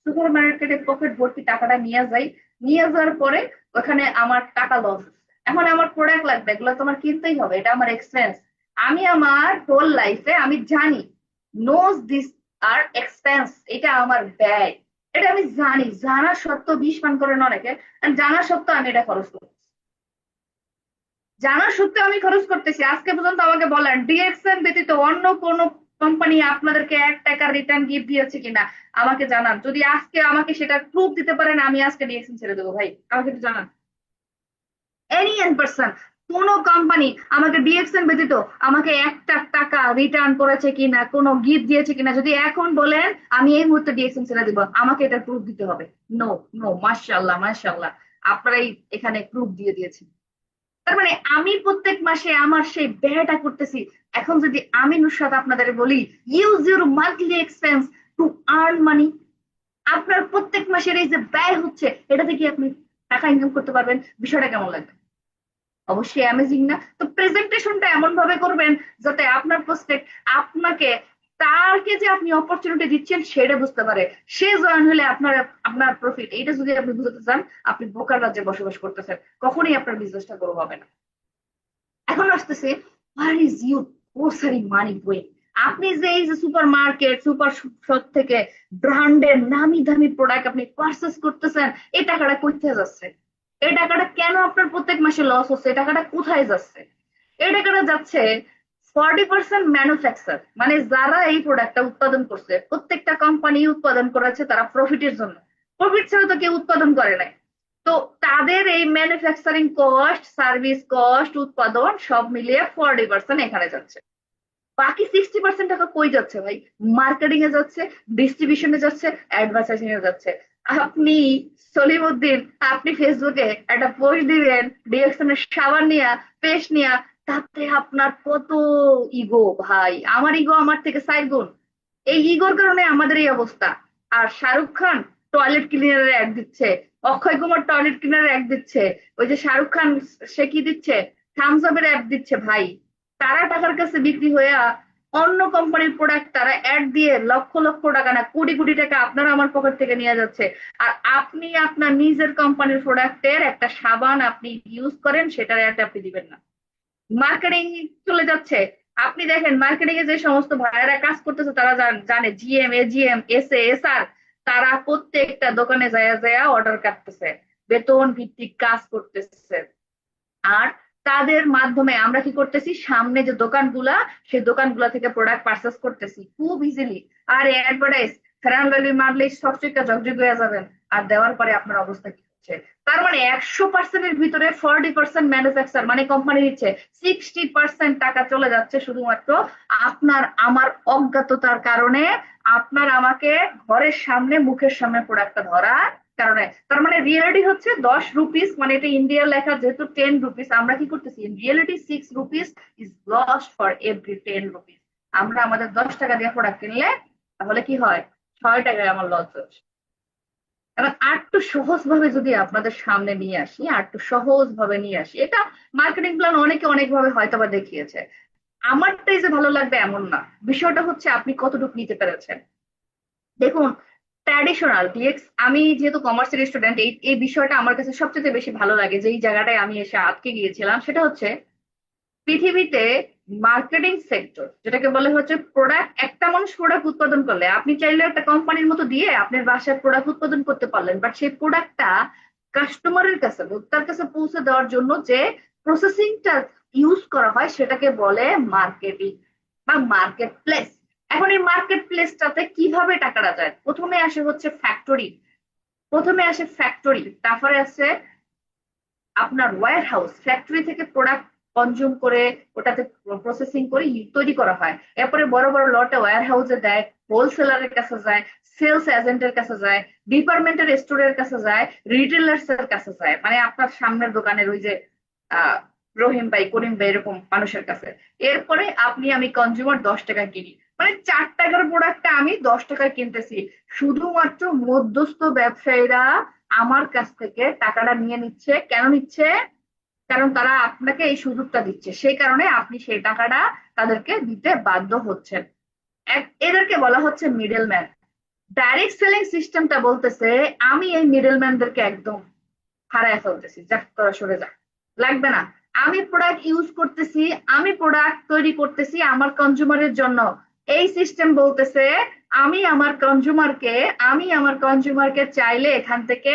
সুপার মার্কেটে পকেট ভর্তি টাকাটা নিয়ে যাই। নিয়ে যাওয়ার পরে ওখানে আমার টাকা লস। এখন আমার প্রোডাক্ট লাগবে, এগুলো তো আমার কিনতেই হবে, এটা আমার এক্সপেন্স। আমি আমার হোল লাইফে আমি জানি, নোজ দিস আর এক্সপেন্স, এটা আমার ব্যয়। এটা আমি জানি, জানা সত্ত্বেও বিষ পান করেন অনেকে। আর জানা সত্ত্বেও আমি এটা খরচ করতেছি, জানা সত্ত্বেও আমি খরচ করতেছি। আজকে পর্যন্ত আমাকে বলেন ডিএক্সএন ব্যতীত অন্য কোন কোম্পানি আপনাদেরকে 1 টাকা রিটার্ন গিফট দিয়েছে কিনা, আমাকে জানান। যদি আজকে আমাকে সেটা প্রুফ দিতে পারেন, আমি আজকে ডিএক্সএন ছেড়ে দেবো। ভাই আমাকে একটু জানান, এনি এন পার্সন, কোন কোম্পানি আমাকে ডিএক্সএন ব্যতীত আমাকে 1 টাকা রিটার্ন করেছে কিনা, কোনো গিফট দিয়েছে কিনা, যদি এখন বলেন আমি এই মুহূর্তে ডিএক্সএন ছেড়ে দিব, আমাকে এটা প্রুফ দিতে হবে। নো নো, মাশাআল্লাহ মাশাআল্লাহ, আপনারাই এখানে প্রুফ দিয়ে দিয়েছেন। তার মানে আমি প্রত্যেক মাসে আমার সেই ব্যয়টা করতেছি। এখন যদি আমি নুসরাত আপনাদের বলি, use your monthly expense to earn money, আপনার প্রত্যেক মাসের এই যে ব্যয় হচ্ছে, এটা থেকে আপনি টাকা ইনকাম করতে পারবেন। বিষয়টা কেমন লাগবে? অবশ্যই অ্যামেজিং না? তো প্রেজেন্টেশনটা এমন ভাবে করবেন যাতে আপনার প্রস্পেক্ট আপনাকে, তারকে যে আপনি অপরচুনিটি দিচ্ছেন সেটা বুঝতে পারে। সে জয়েন হলে আপনার আপনার প্রফিট। এটা যদি আপনি বুঝতে চান, আপনি বোকার রাজ্যে বসবাস করতেছেন, কখনোই আপনার বিজনেসটা গ্রো হবে না। এখন আসতেছে, where is your grocery money going? আপনি যে এই যে সুপার মার্কেট, সুপার শপ থেকে ব্র্যান্ডের নামি দামি প্রোডাক্ট আপনি পারচেস করতেছেন, এই টাকাটা কোথায় যাচ্ছে? এই টাকাটা কেন আপনার প্রত্যেক মাসে লস হচ্ছে? এই টাকাটা কোথায় যাচ্ছে? এই টাকাটা যাচ্ছে 40% ম্যানুফ্যাকচার, মানে যারা এই প্রোডাক্টটা উৎপাদন করছে, প্রত্যেকটা কোম্পানি উৎপাদন করেছে তারা প্রফিটের জন্য। প্রফিট ছাড়া তো কেউ উৎপাদন করে নাই। তো তাদের এই ম্যানুফ্যাকচারিং কস্ট, সার্ভিস কস্ট, উৎপাদন সব মিলিয়ে 40% এখানে যাচ্ছে। বাকি 60% টাকা কই যাচ্ছে ভাই? মার্কেটিং এ যাচ্ছে, ডিস্ট্রিবিউশনে যাচ্ছে, অ্যাডভার্টাইজিং এ যাচ্ছে। আপনি সলিমউদ্দিন, আপনি ফেসবুকে একটা পোস্ট দিবেন ডিএক্সএন এর সাবান নিয়া, পেস্ট নিয়া, তাতে আপনার কত ইগো ভাই। আমার ইগো আমার থেকে 4 গুণ। এই ইগোর কারণে আমাদের এই অবস্থা। আর শাহরুখ খান টয়লেট ক্লিনারের অ্যাড দিচ্ছে, অক্ষয় কুমার টয়লেট ক্লিনারের অ্যাড দিচ্ছে, ওই যে শাহরুখ খান সে কি দিচ্ছে, থামস আপের অ্যাড দিচ্ছে ভাই। তারা টাকার কাছে বিক্রি হয়ে অন্য কোম্পানির প্রোডাক্ট তারা অ্যাড দিয়ে লক্ষ লক্ষ টাকা না কোটি কোটি টাকা আপনারা আমার পকেট থেকে নিয়ে যাচ্ছে। আর আপনি আপনার নিজের কোম্পানির প্রোডাক্টের একটা সাবান আপনি ইউজ করেন, সেটার অ্যাড আপনি দিবেন না। মার্কেটিং চলে যাচ্ছে। আপনি দেখেন মার্কেটিং এ যে সমস্ত ভাইয়েরা কাজ করতেছে, তারা জানে জিএম, এজিএম, এসএ, এসআর, তারা প্রত্যেকটা দোকানে যায় যায় অর্ডার কাটতেছে, বেতন ভিত্তিক কাজ করতেছে। আর তাদের মাধ্যমে আমরা কি করতেছি, সামনে যে দোকানগুলা, সেই দোকানগুলা থেকে প্রোডাক্ট পারচেস করতেছি খুব ইজিলি। আর অ্যাডভার্টাইজ ফেরান লাভলি মারলেই সব চিকা ঝকঝক হয়ে যাবেন, আর দেওয়ার পরে আপনার অবস্থা কি হচ্ছে? তার মানে 100%-এর ভিতরে 40% ম্যানুফ্যাকচার মানে কোম্পানি দিচ্ছে, 60% টাকা চলে যাচ্ছে শুধুমাত্র আপনার আমার অজ্ঞাততার কারণে, আপনার আমাকে ঘরের সামনে মুখের সামনে প্রোডাক্টটা ধরার কারণে। তার মানে রিয়েলিটি হচ্ছে 10 রুপিস, মানে এটা ইন্ডিয়ার লেখা যেহেতু 10 রুপিস, আমরা কি করতেছি reality 6 rupees is lost for every 10 rupees. আমরা আমাদের 10 টাকা দিয়ে প্রোডাক্ট কিনলে তাহলে কি হয়, 6 টাকায় আমার লস হচ্ছে। এবং আর একটু সহজ ভাবে যদি আপনাদের সামনে নিয়ে আসি, আর একটু সহজ ভাবে নিয়ে আসি, এটা মার্কেটিং প্ল্যান অনেকে অনেক ভাবে হয়তো বা দেখিয়েছে, আমারটাই যে ভালো লাগবে এমন না। বিষয়টা হচ্ছে আপনি কতটুকু নিতে পেরেছেন। দেখুন, ট্র্যাডিশনাল ডিএক্স, আমি যেহেতু কমার্সের স্টুডেন্ট, এই এই বিষয়টা আমার কাছে সবচেয়ে বেশি ভালো লাগে, যে এই জায়গাটায় আমি এসে আটকে গিয়েছিলাম, সেটা হচ্ছে পৃথিবীতে মার্কেটিং সেক্টর যেটাকে বলে হচ্ছে প্রোডাক্ট, একটা মানুষ প্রোডাক্ট উৎপাদন করলে আপনি চাইলে একটা কোম্পানির মতো দিয়ে আপনার বাসায় প্রোডাক্ট উৎপাদন করতে পারলেন, বাট সেই প্রোডাক্টটা কাস্টমারের কাছে তার কাছে পৌঁছে দেওয়ার জন্য যে প্রসেসিংটা ইউজ করা হয় সেটাকে বলে মার্কেটিং বা মার্কেট প্লেস। এখন এই মার্কেট প্লেসটাতে কিভাবে টাকাটা যায়, প্রথমে আসে হচ্ছে ফ্যাক্টরি, তারপরে আসে আপনার ওয়্যার হাউস, ফ্যাক্টরি থেকে প্রোডাক্ট কনজিউম করে ওটাতে প্রসেসিং করে তৈরি করা হয়, এরপরে বড় বড় লটে ওয়্যার হাউসে দেয়, হোলসেলারের কাছে যায়, সেলস এজেন্টের কাছে যায়, ডিপার্টমেন্টের স্টোরের কাছে যায়, রিটেলার্স এর কাছে যায়, মানে আপনার সামনের দোকানের ওই যে আহ রহিম ভাই করিম ভাই এরকম মানুষের কাছে। এরপরে আপনি আমি কনজিউমার 10 টাকা কিনি, মানে 4 টাকার প্রোডাক্টটা আমি 10 টাকায় কিনতেছি। শুধুমাত্র মধ্যস্থ ব্যবসায়ীরা আমার কাছ থেকে টাকাটা নিয়ে নিচ্ছে। কেন নিচ্ছে? কারণ তারা আপনাকে এই সুযোগটা দিচ্ছে, সেই কারণে আপনি সেই টাকাটা তাদেরকে দিতে বাধ্য হচ্ছেন। এদেরকে বলা হচ্ছে মিডল ম্যান। ডাইরেক্ট সেলিং সিস্টেমটা বলতেছে আমি এই মিডল ম্যানদেরকে একদম হারায় ফেলতেছি, যা তোরা সরে যা, লাগবে না। আমি প্রোডাক্ট ইউজ করতেছি, আমি প্রোডাক্ট তৈরি করতেছি আমার কনজিউমারের জন্য। এই সিস্টেম বলতেছে আমি আমার কনজিউমারকে চাইলে এখান থেকে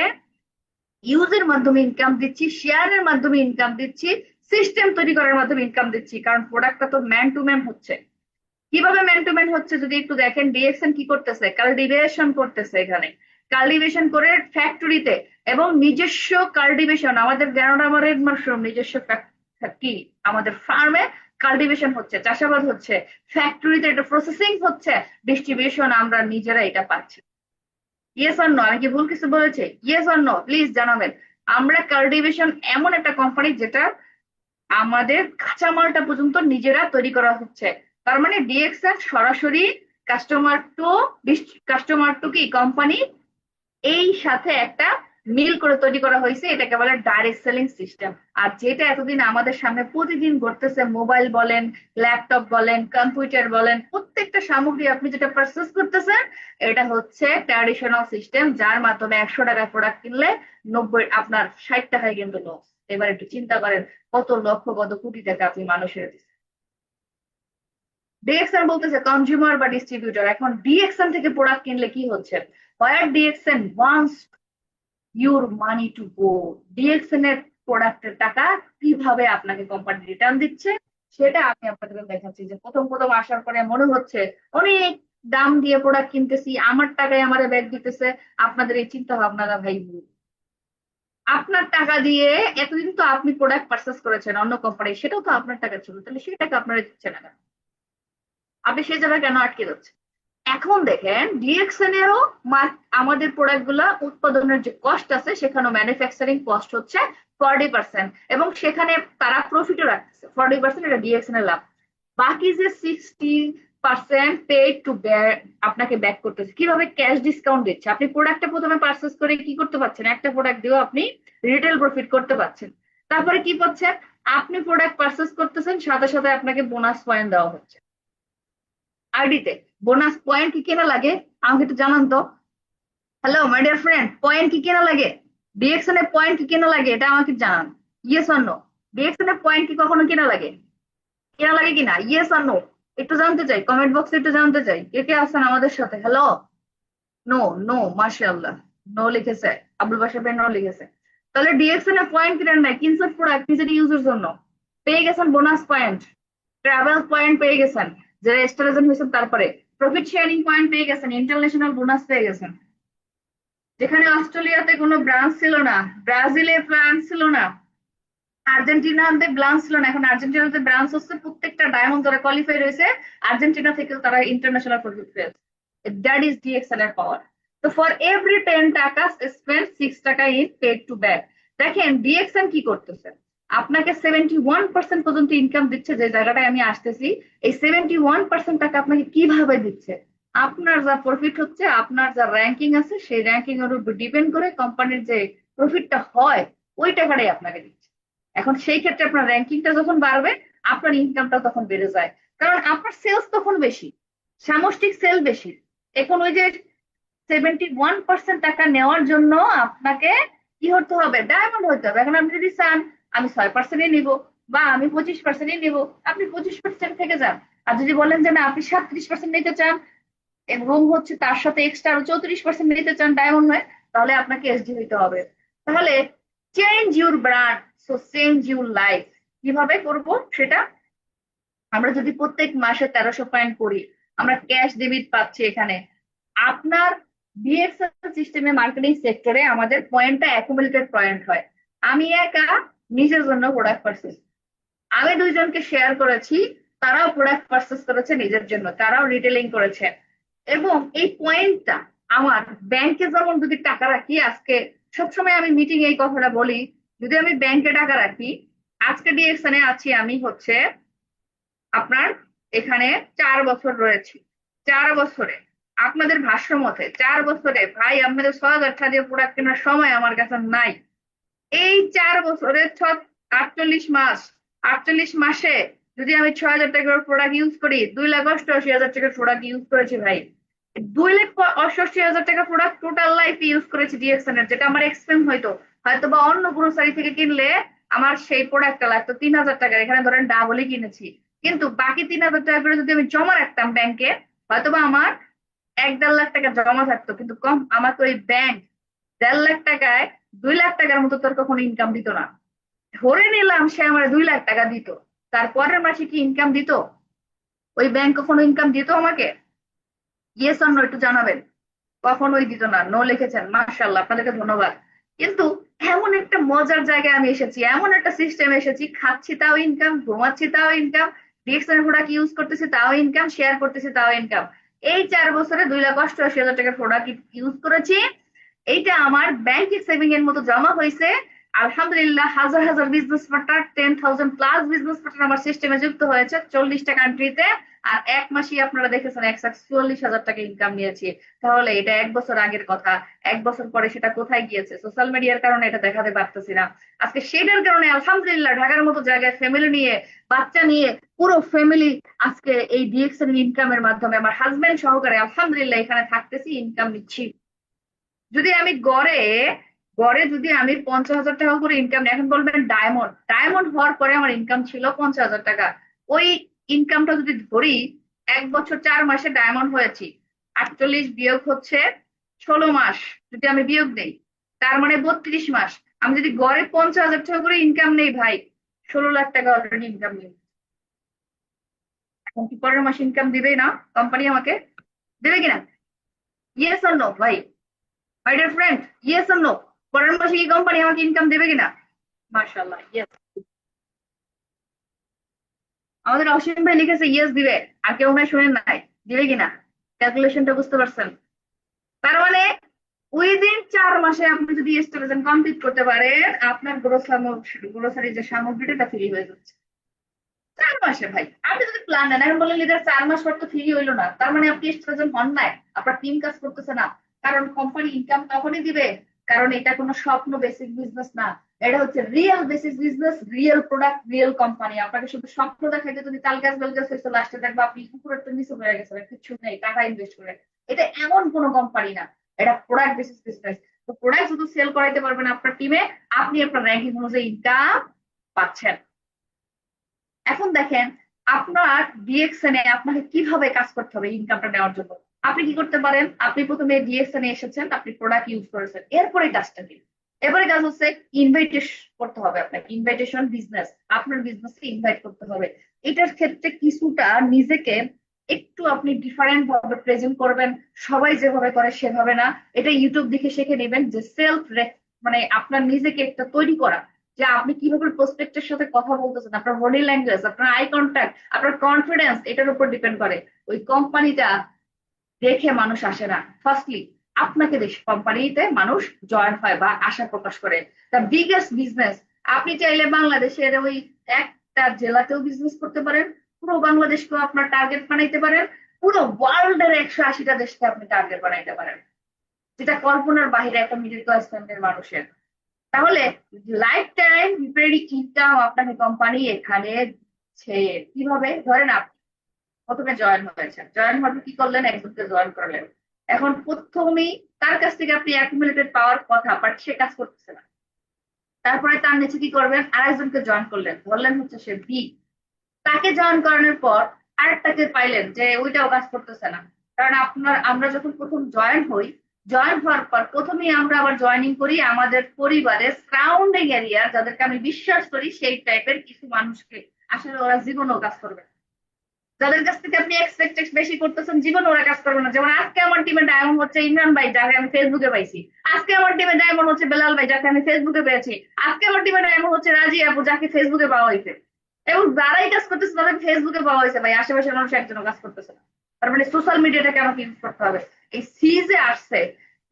ইউজের মাধ্যমে ইনকাম দিচ্ছি, শেয়ারের মাধ্যমে ইনকাম দিচ্ছি, সিস্টেম তৈরি করার মাধ্যমে ইনকাম দিচ্ছি, কারণ প্রোডাক্টটা তো ম্যান টু ম্যান হচ্ছে। কিভাবে ম্যান টু ম্যান হচ্ছে যদি একটু দেখেন, ডিএক্সএন কি করতেছে, কাল্টিভেশন করতেছে, এখানে কাল্টিভেশন করে ফ্যাক্টরিতে, এবং নিজস্ব কাল্টিভেশন, আমাদের গ্রাউন্ড মাশরুম নিজস্ব কি আমাদের ফার্মে কাল্টিভেশন হচ্ছে, চাষাবাদ হচ্ছে, ফ্যাক্টরিতে এটা প্রসেসিং হচ্ছে, ডিস্ট্রিবিউশন আমরা নিজেরা এটা পাচ্ছি। ইয়েস অর নো, আমি কি ভুল কিছু বলেছি? ইয়েস অর নো প্লিজ জানাবেন। আমরা কাল্টিভেশন এমন একটা কোম্পানি যেটা আমাদের কাঁচামালটা পর্যন্ত নিজেরা তৈরি করা হচ্ছে। তার মানে ডিএক্সএন সরাসরি কাস্টমার টু কি কোম্পানি, এই সাথে একটা মিল করে তৈরি করা হয়েছে, এটাকে বলে ডাইরেক্ট সেলিং সিস্টেম। আর যেটা এতদিন আমাদের সামনে প্রতিদিন ঘটতেছে, মোবাইল বলেন, ল্যাপটপ বলেন, কম্পিউটার বলেন, প্রত্যেকটা সামগ্রী আপনি যেটা পারচেস করতেছেন, এটা হচ্ছে ট্র্যাডিশনাল সিস্টেম, যার মাধ্যমে 100 টাকার প্রোডাক্ট কিনলে আপনার 60 টাকায় কিন্তু লস। এবার একটু চিন্তা করেন কত লক্ষ কত কোটি টাকা আপনি মানুষের দিচ্ছেন। ডিএক্সএন বলতেছে কনজিউমার বা ডিস্ট্রিবিউটর। এখন ডিএক্সএন থেকে প্রোডাক্ট কিনলে কি হচ্ছে, where DXN wants your money to go, DXN এর প্রোডাক্টের টাকা কিভাবে আপনাকে কোম্পানি রিটার্ন দিচ্ছে সেটা আমি আপনাদের দেখাচ্ছি। যে প্রথম প্রথম আসার পরে মনে হচ্ছে অনেক দাম দিয়ে প্রোডাক্ট কিনতেছি, আমার টাকায় আমার ব্যাগ দিতেছে। আপনাদের এই চিন্তা ভাবনাটা ভাই ভুল। আপনার টাকা দিয়ে এতদিন তো আপনি প্রোডাক্ট পারচেস করেছেন অন্য কোম্পানি, সেটাও তো আপনার টাকা ছিল, তাহলে সেই টাকা আপনারা দিচ্ছেন না কেন? আপনি সেই জায়গায় কেন আটকে যাচ্ছেন? এখন দেখেন ডিএক্সএন এরও আমাদের প্রোডাক্ট গুলা উৎপাদনের যে কস্ট আছে, সেখানে ম্যানুফ্যাকচারিং কস্ট হচ্ছে 40%, এবং সেখানে তারা প্রফিটও রাখতেছে 40%, এটা ডিএক্সএন এর লাভ। বাকি যে 60% পেড টু আপনাকে ব্যাক করতেছে। কিভাবে? ক্যাশ ডিসকাউন্ট দিচ্ছে। আপনি প্রোডাক্টটা প্রথমে পারচেস করে কি করতে পারছেন, একটা প্রোডাক্ট দিয়েও আপনি রিটেল প্রফিট করতে পারছেন। তারপরে কি পাচ্ছেন, আপনি প্রোডাক্ট পারচেস করতেছেন, সাথে সাথে আপনাকে বোনাস পয়েন্ট দেওয়া হচ্ছে আইডিতে। বোনাস পয়েন্ট কি কেনা লাগে আমাকে একটু জানান তো। Hello my dear friend, point কি কেনা লাগে? ডিএক্সএন এর পয়েন্ট কি কেনা লাগে এটা আমাকে জানান। Yes or no? ডিএক্সএন এর পয়েন্ট কি কখনো কেনা লাগে? কেনা লাগে কিনা? ইয়েস অর নো একটু জানতে চাই, কমেন্ট বক্সে একটু জানতে চাই কে কে আছেন আমাদের সাথে। হ্যালো, নো নো, মাশাআল্লাহ, নো লিখেছে, আবুল বাসার ভাই নো লিখেছে। তাহলে ডিএক্সএন এর পয়েন্ট কিনেন নাই, কিনছেন প্রোডাক্ট নিজের ইউজের জন্য, পেয়ে গেছেন বোনাস পয়েন্ট, ট্রাভেল পয়েন্ট পেয়ে গেছেন, যারা স্টার এজেন্ট হয়েছেন তারপরে প্রফিট শেয়ারিং পয়েন্ট পেয়ে গেছেন, ইন্টারন্যাশনাল বোনাস পেয়ে গেছেন, যেখানে অস্ট্রেলিয়াতে কোনো ব্রাঞ্চ ছিল না, ব্রাজিলে ব্রাঞ্চ ছিল না, আর্জেন্টিনাতে ব্রাঞ্চ ছিল না, এখন আর্জেন্টিনাতে ব্রাঞ্চ হচ্ছে, প্রত্যেকটা ডায়মন্ড যারা কোয়ালিফাই রয়েছে আর্জেন্টিনা থেকে তারা ইন্টারন্যাশনাল প্রফিট পেয়েছে। দ্যাট ইজ ডিএক্সএল এর পাওয়ার। তো ফর এভরি 10 টাকা স্পেন্ড 6 টাকা ইন পেড টু ব্যাক। দেখেন ডিএক্সএল কি করতেছে, আপনাকে 71% পর্যন্ত ইনকাম দিচ্ছে, যে জায়গাটায় আমি আসতেছি। এই 71% টাকা আপনাকে কিভাবে দিচ্ছে? আপনার যা প্রফিট হচ্ছে, আপনার যা র্যাঙ্কিং আছে, সেই র্যাঙ্কিং এর উপর ডিপেন্ড করে কোম্পানির যে প্রফিটটা হয় ওই টাকাটাই আপনাকে দিচ্ছে। এখন সেই ক্ষেত্রে আপনার র্যাঙ্কিংটা যখন বাড়বে, আপনার ইনকামটা তখন বেড়ে যায়, কারণ আপনার সেলস তখন বেশি, সামষ্টিক সেল বেশি। এখন ওই যে 71% টাকা নেওয়ার জন্য আপনাকে কি হতে হবে? ডায়মন্ড হতে হবে। এখন আপনি যদি চান আমি 6%-ই নিব বা আমি 25%-ই নিব, আপনি 25% থেকে যান। আর যদি বলেন যে না আপনি 37% নিতে চান এবং হচ্ছে তার সাথে এক্সট্রা আরো 34% নিতে চান ডায়মন্ড হয়ে, তাহলে আপনাকে এসডি হইতে হবে। তাহলে change your brand, so change your life. কিভাবে করব সেটা? আমরা যদি প্রত্যেক মাসে 1300 পয়েন্ট করি, আমরা ক্যাশ ডেবিট পাচ্ছি এখানে। আপনার ডিএক্সএল সিস্টেমে মার্কেটিং সেক্টরে আমাদের পয়েন্টটা অ্যাকুমুলেটেড পয়েন্ট হয়। আমি একা নিজের জন্য প্রোডাক্ট পারচেজ, আমি দুইজনকে শেয়ার করেছি, তারাও প্রোডাক্ট পারচেজ করেছে নিজের জন্য, তারাও রিটেলিং করেছে। এবং এই পয়েন্টটা আমার ব্যাংকে যেমন যদি টাকা রাখি, আজকে সবসময় আমি মিটিং এই কথাটা বলি, যদি আমি ব্যাংকে টাকা রাখি, আজকে ডিএক্সএন এ আছি আমি হচ্ছে আপনার এখানে 4 বছর রয়েছি, 4 বছরে আপনাদের ভাষ্য মতে 4 বছরে ভাই আপনাদের 6,000 টাকা দিয়ে প্রোডাক্ট কেনার সময় আমার কাছে নাই। এই 4 বছরে 48 মাস, 48 মাসে যদি আমি 6,000 টাকার প্রোডাক্ট ইউজ করি, 2,88,000 টাকার প্রোডাক্ট ইউজ করেছি ভাই। 2,68,000 টাকা প্রোডাক্ট টোটাল লাইফ ইউজ করেছি ডিএক্সএন এর, যেটা আমার এক্সপেন্স হয়তো বা অন্য গ্রোসারি থেকে কিনলে আমার সেই প্রোডাক্টটা লাগতো 3,000 টাকা, এখানে ধরেন ডাবলই কিনেছি, কিন্তু বাকি 3,000 টাকা করে যদি আমি জমা রাখতাম ব্যাংকে, হয়তোবা আমার 1-1.5 লাখ টাকা জমা থাকতো। কিন্তু কম আমাকে ওই ব্যাংক 1.5 লাখ টাকায় 2 লাখ টাকার মতো তোর কখনো ইনকাম দিত না। ধরে নিলাম সে আমার 2 লাখ টাকা দিত, তারপরের মাসে কি ইনকাম দিত? ওই ব্যাংক কখনো ইনকাম দিত আমাকে? ইয়েস অর নো একটু জানাবেন। কখনোই দিত না। নো লিখেছেন, মাশাআল্লাহ, আপনাদেরকে ধন্যবাদ। কিন্তু এমন একটা মজার জায়গায় আমি এসেছি, এমন একটা সিস্টেম এসেছি, খাচ্ছি তাও ইনকাম, ঘুমাচ্ছি তাও ইনকাম, ডিএক্সএন প্রোডাক্ট ইউজ করতেছি তাও ইনকাম, শেয়ার করতেছি তাও ইনকাম। এই 4 বছরে 2,88,000 টাকার প্রোডাক্ট ইউজ করেছি। এইটা আমার ব্যাংকে সেভিং এর মতো জমা হয়েছে। আলহামদুলিল্লাহ, হাজার হাজার বিজনেস পার্টনার, 10,000+ বিজনেস পার্টনার আমার সিস্টেমে যুক্ত হয়েছে 40টা কান্ট্রিতে। আর 1 মাসেই আপনারা দেখেছেন 1,44,000 টাকা ইনকাম নিয়েছি। তাহলে এটা 1 বছর আগের কথা, 1 বছর পরে সেটা কোথায় গিয়েছে? সোশ্যাল মিডিয়ার কারণে এটা দেখাতে পারতেছি না। আজকে সেটার কারণে আলহামদুলিল্লাহ ঢাকার মতো জায়গায় ফ্যামিলি নিয়ে, বাচ্চা নিয়ে, পুরো ফ্যামিলি আজকে এই ডিএক্সএল ইনকামের মাধ্যমে আমার হাজবেন্ড সহকারে আলহামদুলিল্লাহ এখানে থাকতেছি, ইনকাম নিচ্ছি। যদি আমি গড়ে গড়ে যদি আমি 50,000 টাকা করে ইনকাম, এখন বলবেন ডায়মন্ড, ডায়মন্ড হওয়ার পরে আমার ইনকাম ছিল 50,000 টাকা। ওই ইনকামটা যদি ধরি, 1 বছর 4 মাসে ডায়মন্ড হয়েছি, 48 বিয়োগ হচ্ছে 16 মাস, যদি আমি বিয়োগ দেই তার মানে 32 মাস। আমি যদি গড়ে 50,000 টাকা করে ইনকাম নেই ভাই, 16 লাখ টাকা অলরেডি ইনকাম নেই। এখন কি পরের মাসে ইনকাম দিবে না কোম্পানি আমাকে? দেবে কিনা? ইয়েস অর নো ভাই, my dear friend, yes or no? পরের মাসে কি কোম্পানি আমাকে ইনকাম দেবে কিনা? মাশাআল্লাহ, ইয়েস। আমাদের অসীম ভাই লিখেছে ইয়েস দিবে, আর কেউ না শুনেন নাই, দিবে কিনা? ক্যালকুলেশনটা বুঝতে পারছেন? তার মানে উইদিন 4 মাসে আপনি যদি ইনস্টলেশন কমপ্লিট করতে পারেন, আপনার গ্রোসারি যে সামগ্রীটা ফ্রি হয়ে যাচ্ছে 4 মাসে। ভাই আপনি যদি প্ল্যান নেন, এখন বলেন লিডার 4 মাস পর তো ফ্রি হইলো না, তার মানে আপনি ইনস্টলেশন হন নাই, আপনার টিম কাজ করতেছে না। কারণ কোম্পানি ইনকাম তখনই দিবে, কারণ এটা কোনো স্বপ্ন বেসিক বিজনেস না, এটা হচ্ছে real basis business, real product, real company. আপনাকে শুধু স্বপ্ন দেখাইতে যদি তাল গাছ বেল গাছ হয়েছে, লাস্টে দেখবো আপনি পুকুরের তো নিচে হয়ে গেছেন, কিছু নেই, টাকা ইনভেস্ট করে। এটা এমন কোনো কোম্পানি না, এটা প্রোডাক্ট বেসিস বিজনেস। তো প্রোডাক্ট শুধু সেল করাইতে পারবেন আপনার টিমে, আপনি আপনার র্যাঙ্কিং অনুযায়ী ইনকাম পাচ্ছেন। এখন দেখেন আপনার ডিএক্সএন এ আপনাকে কিভাবে কাজ করতে হবে ইনকামটা নেওয়ার জন্য। আপনি কি করতে পারেন? আপনি প্রথমে ডিএক্সএন এ এসেছেন, আপনি প্রোডাক্ট ইউজ করেছেন, এরপরে কাজটা কি? এবারে কাজ হচ্ছে ইনভাইটেশন করতে হবে আপনাকে, ইনভাইটেশন বিজনেস, আপনার বিজনেসকে ইনভাইট করতে হবে। এটার ক্ষেত্রে কিছুটা নিজেকে একটু আপনি ডিফারেন্ট ভাবে প্রেজেন্ট করবেন, সবাই যেভাবে করে সেভাবে না। এটা ইউটিউব দেখে শিখে নেবেন যে সেলফ মানে আপনার নিজেকে একটা তৈরি করা, যে আপনি কিভাবে প্রসপেক্টের সাথে কথা বলতেছেন, আপনার বডি ল্যাঙ্গুয়েজ, আপনার আই কন্ট্যাক্ট, আপনার কনফিডেন্স, এটার উপর ডিপেন্ড করে ওই কোম্পানিটা দেখে মানুষ আসে না। ফার্স্টলি আপনাকে দেখে কোম্পানিতে মানুষ জয়েন হয় বা আশা প্রকাশ করে। দ্য বিগেস্ট বিজনেস, আপনি চাইলে বাংলাদেশের ওই একটা জেলাতেও বিজনেস করতে পারেন, পুরো বাংলাদেশকেও আপনার টার্গেট বানাইতে পারেন, পুরো ওয়ার্ল্ডের 180টা দেশকে আপনি টার্গেট বানাইতে পারেন, যেটা কল্পনার বাইরে একটা মিডল ক্লাস ফ্যামিলির মানুষের। তাহলে লাইফ টাইম রিপেয়ারিং ইনকাম আপনাকে কোম্পানি এখানে দিচ্ছে। কিভাবে? ধরেন আপনি প্রথমে জয়েন হয়েছেন, জয়েন হওয়ার কি করলেন, একজনকে জয়েন করলেন। এখন প্রথমেই তার কাছ থেকে আপনি অ্যাকুমুলেটেড পাওয়ার কথা, বাট সে কাজ করতেছে না। তারপরে তার নিচে কি করবেন, আরেকজনকে জয়েন করলেন, ধরলেন হচ্ছে সে বি। তাকে জয়েন করানোর পর আরেকটাকে পাইলেন যে ওইটাও কাজ করতেছে না। কারণ আমরা যখন প্রথম জয়েন হই, জয়েন হওয়ার পর প্রথমেই আমরা আবার জয়েনিং করি আমাদের পরিবারের সারাউন্ডিং এরিয়ার, যাদেরকে আমি বিশ্বাস করি সেই টাইপের কিছু মানুষকে। আসলে ওরা জীবনেও কাজ করবে না। যাদের কাছ থেকে আপনি এক্সপেক্ট বেশি করতেছেন, জীবন ওরা কাজ করবে না। যেমন আজকে আমার টিমে ডায়মন্ড হচ্ছে ইমরান ভাই, যাকে আমি ফেসবুকে পাইছি। আজকে আমার টিমে ডায়মন্ড হচ্ছে বেলাল ভাই, যাকে আমি ফেসবুকে পেয়েছি। আজকে আমার টিমে ডায়মন্ড হচ্ছে রাজি আপু, যাকে ফেসবুকে পাওয়া হয়েছে। এবং যারাই কাজ করতেছে তাদের ফেসবুকে পাওয়া হয়েছে ভাই, আশেপাশের মানুষ একজনও কাজ করতেছে না। তার মানে সোশ্যাল মিডিয়াটাকে আমাকে ইউজ করতে হবে। এই সিজে আসছে,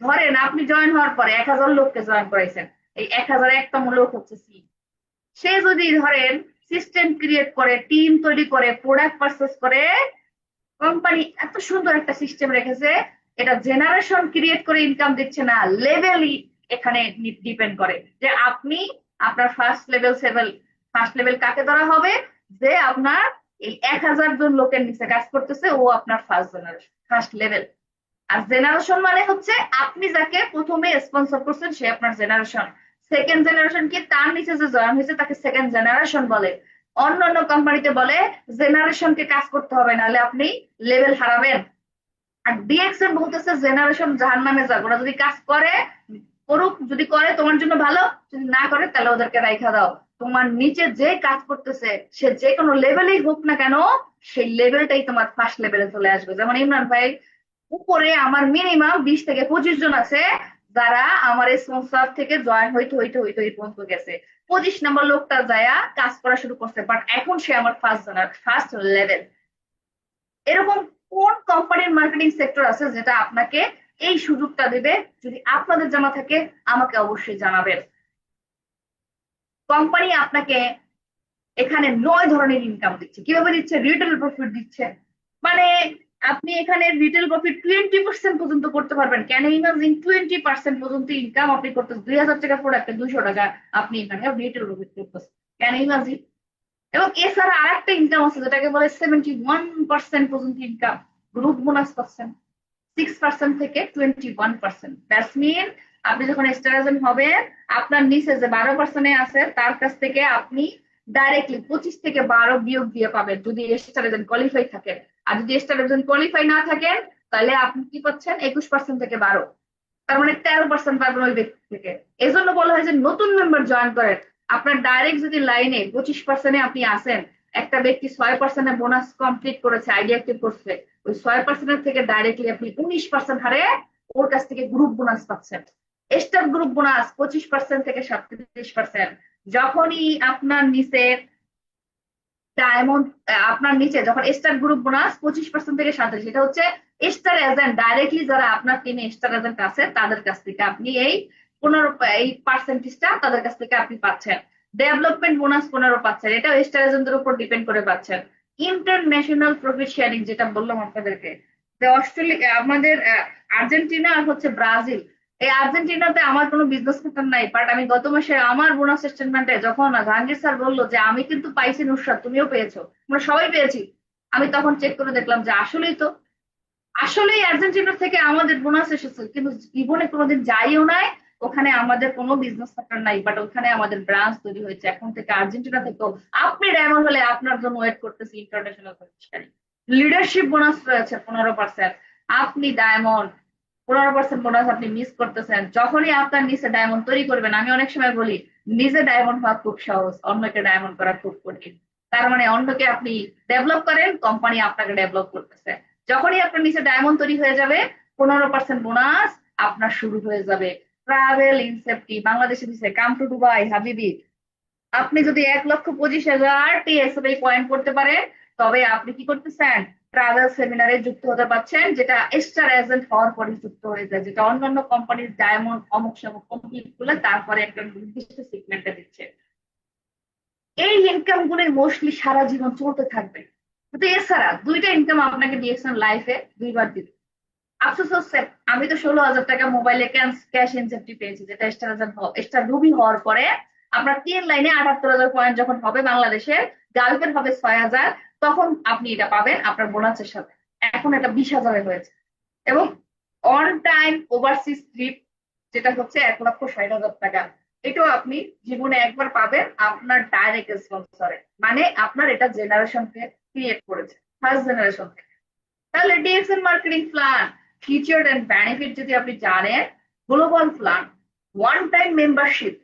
ধরেন আপনি জয়েন হওয়ার পরে 1000 লোককে জয়েন করাইছেন, এই 1001তম লোক হচ্ছে সি। সে যদি ধরেন সিস্টেম ক্রিয়েট করে, টিম তৈরি করে, প্রোডাক্ট পারচেস করে, কোম্পানি এত সুন্দর একটা সিস্টেম রেখেছে, এটা জেনারেশন ক্রিয়েট করে ইনকাম দিচ্ছে না, লেভেলই এখানে ডিপেন্ড করে। যে আপনি আপনার ফার্স্ট লেভেল কাকে ধরা হবে, যে আপনার এই 1000 জন লোকের নিচে কাজ করতেছে, ও আপনার ফার্স্ট লেভেল। আর জেনারেশন মানে হচ্ছে আপনি যাকে প্রথমে স্পন্সর করছেন সে আপনার জেনারেশন। সেকেন্ড জেনারেশন কি, তার নিচে যে জয়েন হয়েছে তাকে সেকেন্ড জেনারেশন বলে। অন্যান্য কোম্পানিতে বলে জেনারেশনকে কাজ করতে হবে, নাহলে আপনি লেভেল হারাবেন। আর ডিএক্সএম বলতেছে জেনারেশন জাহান্নামে যাক, ওরা যদি কাজ করে করুক, যদি করে তোমার জন্য ভালো, যদি না করে তাহলে ওদেরকে রাইখা দাও। তোমার নিচে যে কাজ করতেছে সে যে কোনো লেভেলেই হোক না কেন, সেই লেভেলটাই তোমার ফার্স্ট লেভেলে চলে আসবে। যেমন ইমরান ভাই উপরে আমার মিনিমাম 20 থেকে 25 জন আছে, যারা আমার স্পন্সর থেকে জয়েন হইতে হইতে হইতে এই পর্যন্ত গেছে। 25 নম্বর লোকটা যায়া কাজ করা শুরু করছে, বাট এখন সে আমার ফার্স্ট লেভেল। এরকম কোন কোম্পানির মার্কেটিং সেক্টর আছে যেটা আপনাকে এই সুযোগটা দেবে? যদি আপনাদের জানা থাকে আমাকে অবশ্যই জানাবেন। কোম্পানি আপনাকে এখানে 9 ধরনের ইনকাম দিচ্ছে। কিভাবে দিচ্ছে? রিটেল প্রফিট দিচ্ছে। মানে আপনি এখানে রিটেল প্রফিট 20% পর্যন্ত করতে পারবেন। ক্যান ইমাজিন 20% পর্যন্ত ইনকাম আপনি করতেছেন। 2000 টাকা প্রোডাক্টে 200 টাকা আপনি এখানে রিটেল প্রফিট করতেছেন। Can imagine? এবং এছাড়া আরেকটা ইনকাম আছে যেটাকে বলে 71% পর্যন্ত ইনকাম। গ্রুপ বোনাস পাচ্ছেন 6% থেকে 21%। দ্যাটস মিন আপনি যখন স্টার এজেন্ট হবেন, আপনার নিচে যে 12% আছে তার কাছ থেকে আপনি ডাইরেক্টলি 25 থেকে 12 বিয়োগ দিয়ে পাবেন, যদি স্টার এজেন্ট কোয়ালিফাই থাকেন। আর যদি স্টার এজেন্ট কোয়ালিফাই না থাকেন, তাহলে আপনি কি পাচ্ছেন 21% থেকে 12, তার মানে 13% পাবেন ওই ব্যক্তি থেকে। এই জন্য বলা হয় যে নতুন মেম্বার জয়েন করেন। আপনার ডাইরেক্ট যদি লাইনে 25%-এ আপনি আসেন, একটা ব্যক্তি 6%-এ বোনাস কমপ্লিট করেছে, আইডি অ্যাক্টিভ করছে, ওই 6%-এর থেকে ডাইরেক্টলি আপনি 19% হারে ওর কাছ থেকে গ্রুপ বোনাস পাচ্ছেন। স্টার গ্রুপ বোনাস 25% থেকে 37%। যখনই আপনার নিচে ডায়মন্ড, আপনার নিচে যখন স্টার গ্রুপ বোনাস 25% থেকে 37, সেটা হচ্ছে স্টার এজেন্ট ডাইরেক্টলি যারা আপনার টিমে স্টার এজেন্ট আছে তাদের কাছ থেকে আপনি এই 15 এই পার্সেন্টেজটা তাদের কাছ থেকে আপনি পাচ্ছেন। ডেভেলপমেন্ট বোনাস 15 পাচ্ছেন, এটাও স্টার এজেন্টের উপর ডিপেন্ড করে পাচ্ছেন। ইন্টারন্যাশনাল প্রফিট শেয়ারিং যেটা বললাম আপনাদেরকে, যে অস্ট্রেলিয়া, আমাদের আর্জেন্টিনা আর হচ্ছে ব্রাজিল। এই আর্জেন্টিনাতে আমার কোনো বিজনেস পার্টনার নাই, বাট আমি গত মাসে আমার বোনাস স্টেটমেন্টে যখন জাহাঙ্গীর স্যার বললো যে আমি কিন্তু পাইছি, নুসরাত তুমিও পেয়েছো, আমরা সবাই পেয়েছি, আমি তখন চেক করে দেখলাম যে আসলেই তো, আসলেই আর্জেন্টিনা থেকে আমাদের বোনাস এসেছে। কিন্তু জীবনে কোনোদিন যাইও নাই ওখানে, আমাদের কোনো বিজনেস পার্টনার নাই, বাট ওখানে আমাদের ব্রাঞ্চ তৈরি হয়েছে। এখন থেকে আর্জেন্টিনা থেকেও আপনি ডায়মন্ড হলে আপনার জন্য ওয়েট করতেছি ইন্টারন্যাশনাল প্রতিষ্ঠানে। লিডারশিপ বোনাস রয়েছে 15%। আপনি ডায়মন্ড 15% বোনাস আপনি মিস করতেছেন। যখনই আপনার নিচে ডায়মন্ড তৈরি করবেন, আমি অনেক সময় বলি নিজে ডায়মন্ড হওয়া খুব সহজ, অন্যকে ডায়মন্ড করা খুব কঠিন। তার মানে অন্যকে আপনি ডেভেলপ করেন, কোম্পানি আপনাকে ডেভেলপ করতেছে। যখনই আপনার নিচে ডায়মন্ড তৈরি হয়ে যাবে, 15% বোনাস আপনার শুরু হয়ে যাবে। ট্রাভেল ইনসেপ্টি বাংলাদেশে দিচ্ছে, কাম টু দুবাই হাবিবি। আপনি যদি 1,25,000 টিএসবি পয়েন্ট করতে পারেন, তবে আপনি কি করতেছেন, ট্রাভেল সেমিনারে যুক্ত হতে পারছেন, যেটা স্টার এজেন্ট হওয়ার পরে যুক্ত হয়ে যায়, যেটা অন্যান্য কোম্পানির ডায়মন্ড অমুক সমুক কমপ্লিট করলে তারপরে একটা নির্দিষ্ট সেগমেন্টে দিচ্ছে। এই ইনকাম গুলো মোস্টলি সারা জীবন চলতে থাকবে। কিন্তু এছাড়া দুইটা ইনকাম আপনাকে দিয়েছেন লাইফে দুইবার দিবে। আফসোস হচ্ছে আমি তো 16,000 টাকা মোবাইলে ক্যাশ ইনসেপ্টি পেয়েছি, যেটা স্টার রুবি হওয়ার পরে আপনার 3 লাইনে 78,000 পয়েন্ট যখন হবে বাংলাদেশে, গালফের হবে 6,000, তখন আপনি এটা পাবেন আপনার বোনাসের সাথে। এখন এটা 20,000 হয়েছে। এবং অন টাইম ওভারসিজ ট্রিপ, যেটা হচ্ছে 1,60,000 টাকা, এটাও আপনি জীবনে একবার পাবেন আপনার ডাইরেক্ট স্পন্সরে, মানে আপনার এটা জেনারেশনকে ক্রিয়েট করেছে, ফার্স্ট জেনারেশন। তাহলে DXN marketing plan feature and benefit যদি আপনি জানেন, global plan, one time membership